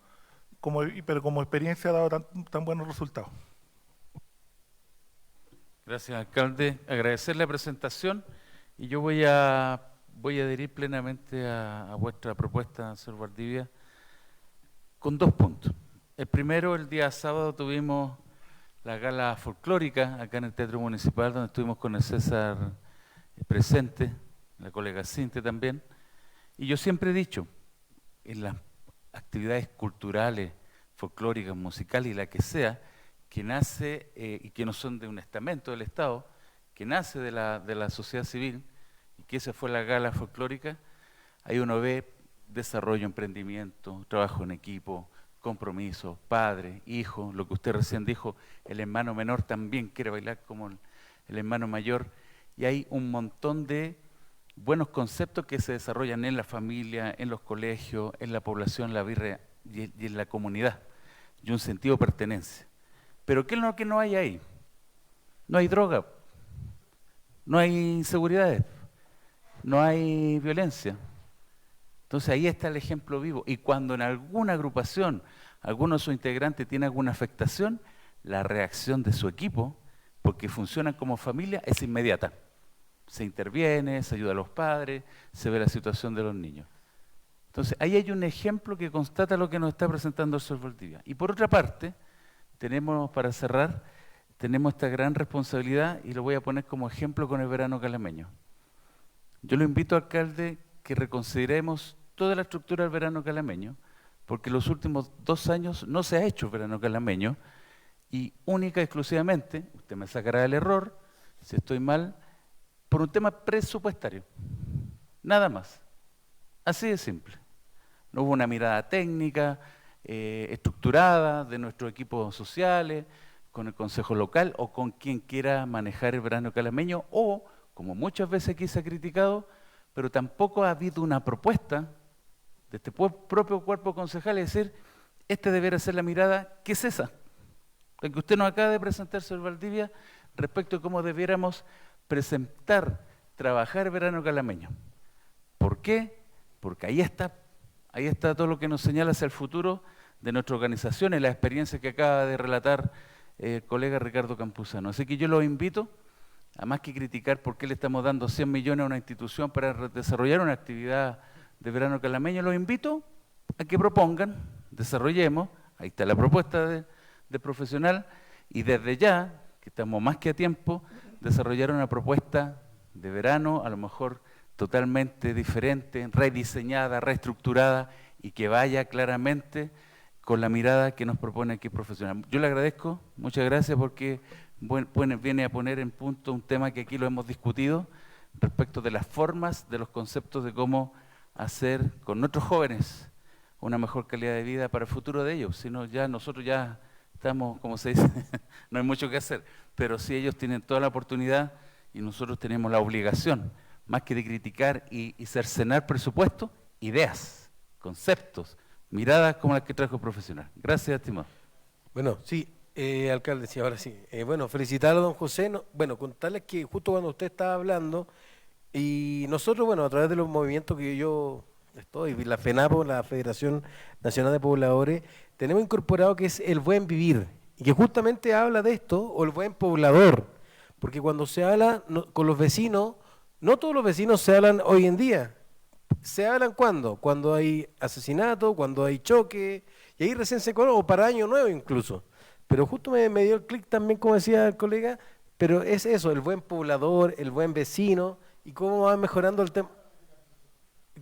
pero como experiencia ha dado tan buenos resultados. Gracias, alcalde. Agradecer la presentación, y yo voy a adherir plenamente a vuestra propuesta, señor Valdivia, con 2 puntos. El primero, el día sábado tuvimos la gala folclórica acá en el Teatro Municipal, donde estuvimos con el César presente, la colega Cinte también, y yo siempre he dicho, en las actividades culturales, folclóricas, musicales y la que sea, que nace y que no son de un estamento del Estado, que nace de la sociedad civil, y que esa fue la gala folclórica, ahí uno ve desarrollo, emprendimiento, trabajo en equipo, compromiso, padre, hijo, lo que usted recién dijo, el hermano menor también quiere bailar como el hermano mayor, y hay un montón de buenos conceptos que se desarrollan en la familia, en los colegios, en la población, la birria y en la comunidad, y un sentido de pertenencia. Pero ¿qué es lo que no hay ahí? No hay droga, no hay inseguridades, no hay violencia. Entonces ahí está el ejemplo vivo. Y cuando en alguna agrupación, alguno de sus integrantes tiene alguna afectación, la reacción de su equipo, porque funcionan como familia, es inmediata. Se interviene, se ayuda a los padres, se ve la situación de los niños. Entonces ahí hay un ejemplo que constata lo que nos está presentando el señor Valdivia. Y por otra parte, tenemos, para cerrar, tenemos esta gran responsabilidad, y lo voy a poner como ejemplo con el verano calameño. Yo lo invito, alcalde, que reconsideremos toda la estructura del verano calameño, porque los últimos 2 años no se ha hecho verano calameño, y única y exclusivamente, usted me sacará del error, si estoy mal, por un tema presupuestario. Nada más. Así de simple. No hubo una mirada técnica, estructurada de nuestros equipos sociales, con el consejo local o con quien quiera manejar el verano calameño, o, como muchas veces aquí se ha criticado, pero tampoco ha habido una propuesta de este propio cuerpo concejal, es decir, debería ser la mirada, ¿qué es esa? La que usted nos acaba de presentar, señor Valdivia, respecto a cómo debiéramos presentar, trabajar el verano calameño. ¿Por qué? Porque ahí está todo lo que nos señala hacia el futuro de nuestra organización y la experiencia que acaba de relatar el colega Ricardo Campuzano. Así que yo los invito, a más que criticar por qué le estamos dando 100 millones a una institución para desarrollar una actividad de verano calameño, los invito a que propongan, desarrollemos, ahí está la propuesta de profesional, y desde ya, que estamos más que a tiempo, desarrollar una propuesta de verano, a lo mejor totalmente diferente, rediseñada, reestructurada, y que vaya claramente con la mirada que nos propone aquí el profesional. Yo le agradezco, muchas gracias, porque viene a poner en punto un tema que aquí lo hemos discutido respecto de las formas, de los conceptos de cómo hacer con nuestros jóvenes una mejor calidad de vida para el futuro de ellos. Si no, ya nosotros ya estamos, como se dice, no hay mucho que hacer, pero sí ellos tienen toda la oportunidad y nosotros tenemos la obligación, más que de criticar y cercenar presupuestos, ideas, conceptos, miradas como las que trajo el profesional. Gracias, estimado. Bueno, sí, alcalde, sí, ahora sí. Bueno, felicitarlo a don José. Bueno, contarles que justo cuando usted estaba hablando, y nosotros, bueno, a través de los movimientos que yo estoy, la FENAPO, la Federación Nacional de Pobladores, tenemos incorporado que es el buen vivir, y que justamente habla de esto, o el buen poblador, porque cuando se habla con los vecinos, no todos los vecinos se hablan hoy en día. ¿Se hablan cuándo? Cuando hay asesinato, cuando hay choque, y ahí recién se conoce, o para Año Nuevo incluso. Pero justo me dio el clic también, como decía el colega, pero es eso, el buen poblador, el buen vecino, y cómo va mejorando el tema.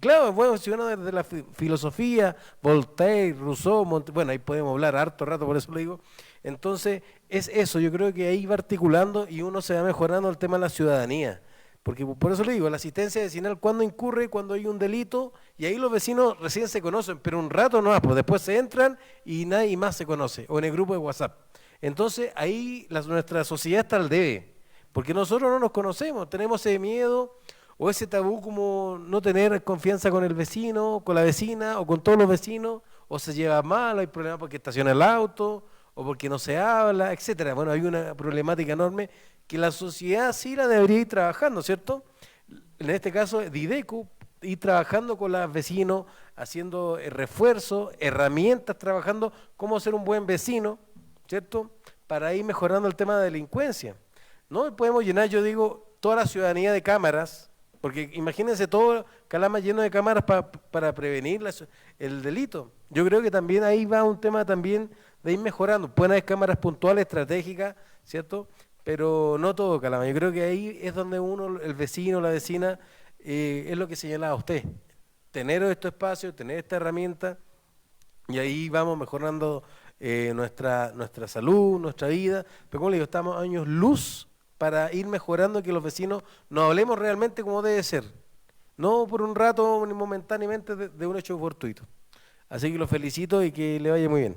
Claro, bueno, si uno desde la filosofía, Voltaire, Rousseau, bueno, ahí podemos hablar harto rato, por eso lo digo. Entonces, es eso, yo creo que ahí va articulando y uno se va mejorando el tema de la ciudadanía. Porque por eso le digo, la asistencia vecinal, cuando incurre, cuando hay un delito, y ahí los vecinos recién se conocen, pero un rato no más, pues después se entran y nadie más se conoce, o en el grupo de WhatsApp. Entonces, ahí nuestra sociedad está al debe, porque nosotros no nos conocemos, tenemos ese miedo o ese tabú como no tener confianza con el vecino, con la vecina o con todos los vecinos, o se lleva mal, hay problemas porque estaciona el auto, o porque no se habla, etcétera. Bueno, hay una problemática enorme que la sociedad sí la debería ir trabajando, ¿cierto? En este caso, Didecu, ir trabajando con los vecinos, haciendo refuerzos, herramientas, trabajando cómo ser un buen vecino, ¿cierto? Para ir mejorando el tema de delincuencia. No podemos llenar, yo digo, toda la ciudadanía de cámaras, porque imagínense todo Calama lleno de cámaras para prevenir el delito. Yo creo que también ahí va un tema también de ir mejorando. Pueden haber cámaras puntuales, estratégicas, ¿cierto? Pero no todo Calama. Yo creo que ahí es donde uno, el vecino, la vecina, es lo que señalaba usted. Tener estos espacios, tener esta herramienta, y ahí vamos mejorando nuestra salud, nuestra vida. Pero como le digo, estamos a años luz para ir mejorando, que los vecinos nos hablemos realmente como debe ser. No por un rato, ni momentáneamente, de un hecho fortuito. Así que los felicito y que le vaya muy bien.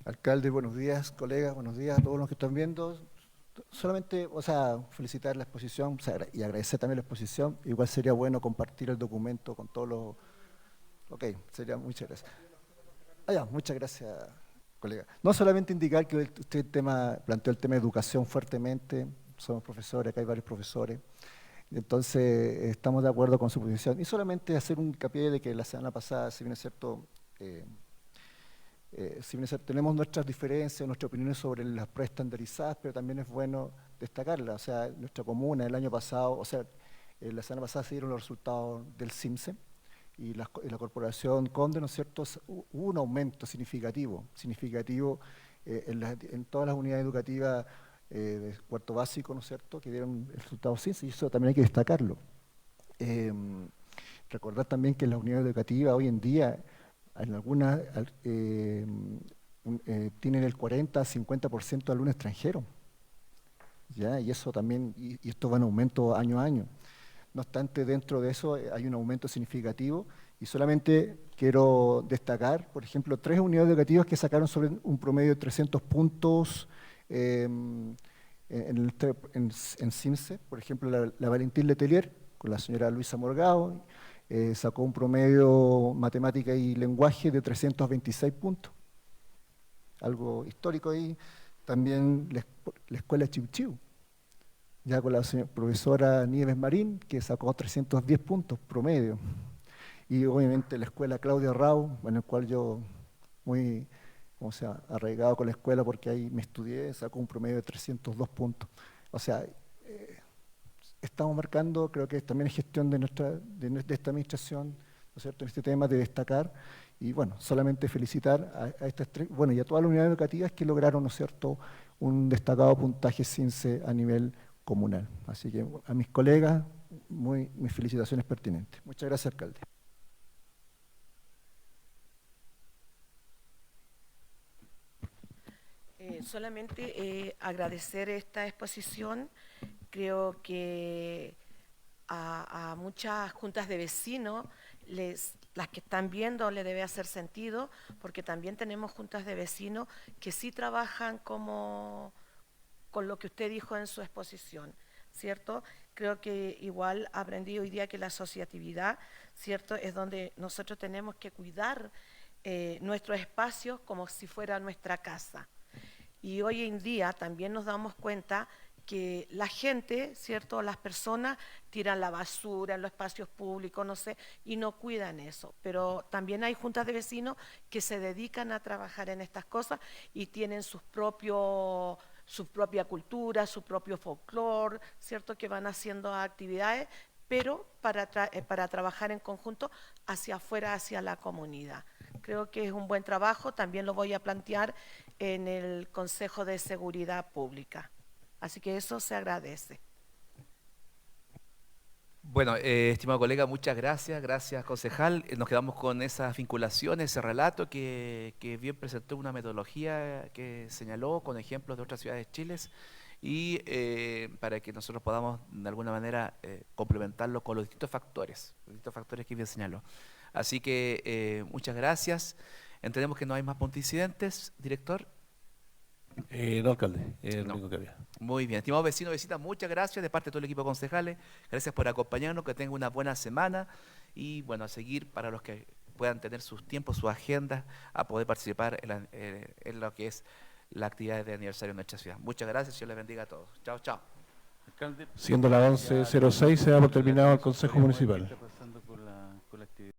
Alcalde, buenos días, colegas, buenos días a todos los que están viendo. Solamente, felicitar la exposición, y agradecer también la exposición. Igual sería bueno compartir el documento con todos los... Ok, muchas gracias. Muchas gracias, colega. No solamente indicar que usted planteó el tema de educación fuertemente, somos profesores, acá hay varios profesores, entonces estamos de acuerdo con su posición. Y solamente hacer un hincapié de que la semana pasada, si bien es cierto, tenemos nuestras diferencias, nuestras opiniones sobre las pruebas estandarizadas, pero también es bueno destacarlas. O sea, nuestra comuna el año pasado, la semana pasada se dieron los resultados del CIMSE y la Corporación Conde, ¿no es cierto? Hubo un aumento significativo en todas las unidades educativas de cuarto básico, ¿no es cierto?, que dieron el resultado CIMSE, y eso también hay que destacarlo. Recordar también que en las unidades educativas hoy en día, en algunas tienen el 40-50% de alumnos extranjeros, ¿ya? Y eso también, y esto va en aumento año a año. No obstante, dentro de eso hay un aumento significativo, y solamente quiero destacar, por ejemplo, 3 unidades educativas que sacaron sobre un promedio de 300 puntos en CIMSE. Por ejemplo, la Valentín Letelier, con la señora Luisa Morgado, sacó un promedio matemática y lenguaje de 326 puntos. Algo histórico ahí. También la escuela Chiu, ya con la profesora Nieves Marín, que sacó 310 puntos promedio. Y obviamente la escuela Claudia Rau, en el cual yo muy arraigado con la escuela porque ahí me estudié, sacó un promedio de 302 puntos. O sea, estamos marcando, creo que también es gestión de esta administración, ¿no es cierto?, en este tema de destacar, y bueno, solamente felicitar a estas 3, y a todas las unidades educativas que lograron, ¿no es cierto?, un destacado puntaje CIMSE a nivel comunal. Así que a mis colegas, mis felicitaciones pertinentes. Muchas gracias, alcalde. Solamente agradecer esta exposición. Creo que a muchas juntas de vecinos, las que están viendo, le debe hacer sentido, porque también tenemos juntas de vecinos que sí trabajan con lo que usted dijo en su exposición, ¿cierto? Creo que igual aprendí hoy día que la asociatividad, ¿cierto?, es donde nosotros tenemos que cuidar nuestros espacios como si fuera nuestra casa. Y hoy en día también nos damos cuenta que la gente, ¿cierto? Las personas tiran la basura en los espacios públicos, no sé, y no cuidan eso. Pero también hay juntas de vecinos que se dedican a trabajar en estas cosas y tienen su propia cultura, su propio folclore, ¿cierto? Que van haciendo actividades, pero para trabajar en conjunto hacia afuera, hacia la comunidad. Creo que es un buen trabajo, también lo voy a plantear en el Consejo de Seguridad Pública. Así que eso se agradece. Bueno, estimado colega, muchas gracias. Gracias, concejal. Nos quedamos con esas vinculaciones, ese relato que bien presentó, una metodología que señaló con ejemplos de otras ciudades de Chile y para que nosotros podamos de alguna manera complementarlo con los distintos factores que bien señaló. Así que muchas gracias. Entendemos que no hay más puntos incidentes, director. No, alcalde, es lo No. único que había. Muy bien, estimados vecinos, vecinas, muchas gracias de parte de todo el equipo de concejales. Gracias por acompañarnos, que tengan una buena semana y bueno, a seguir para los que puedan tener sus tiempos, sus agendas, a poder participar en lo que es la actividad de aniversario de nuestra ciudad. Muchas gracias, Dios les bendiga a todos. Chao, chao. Alcalde, Siendo las 11:06 se da por terminado el Consejo Municipal. ¿Qué está pasando con la actividad?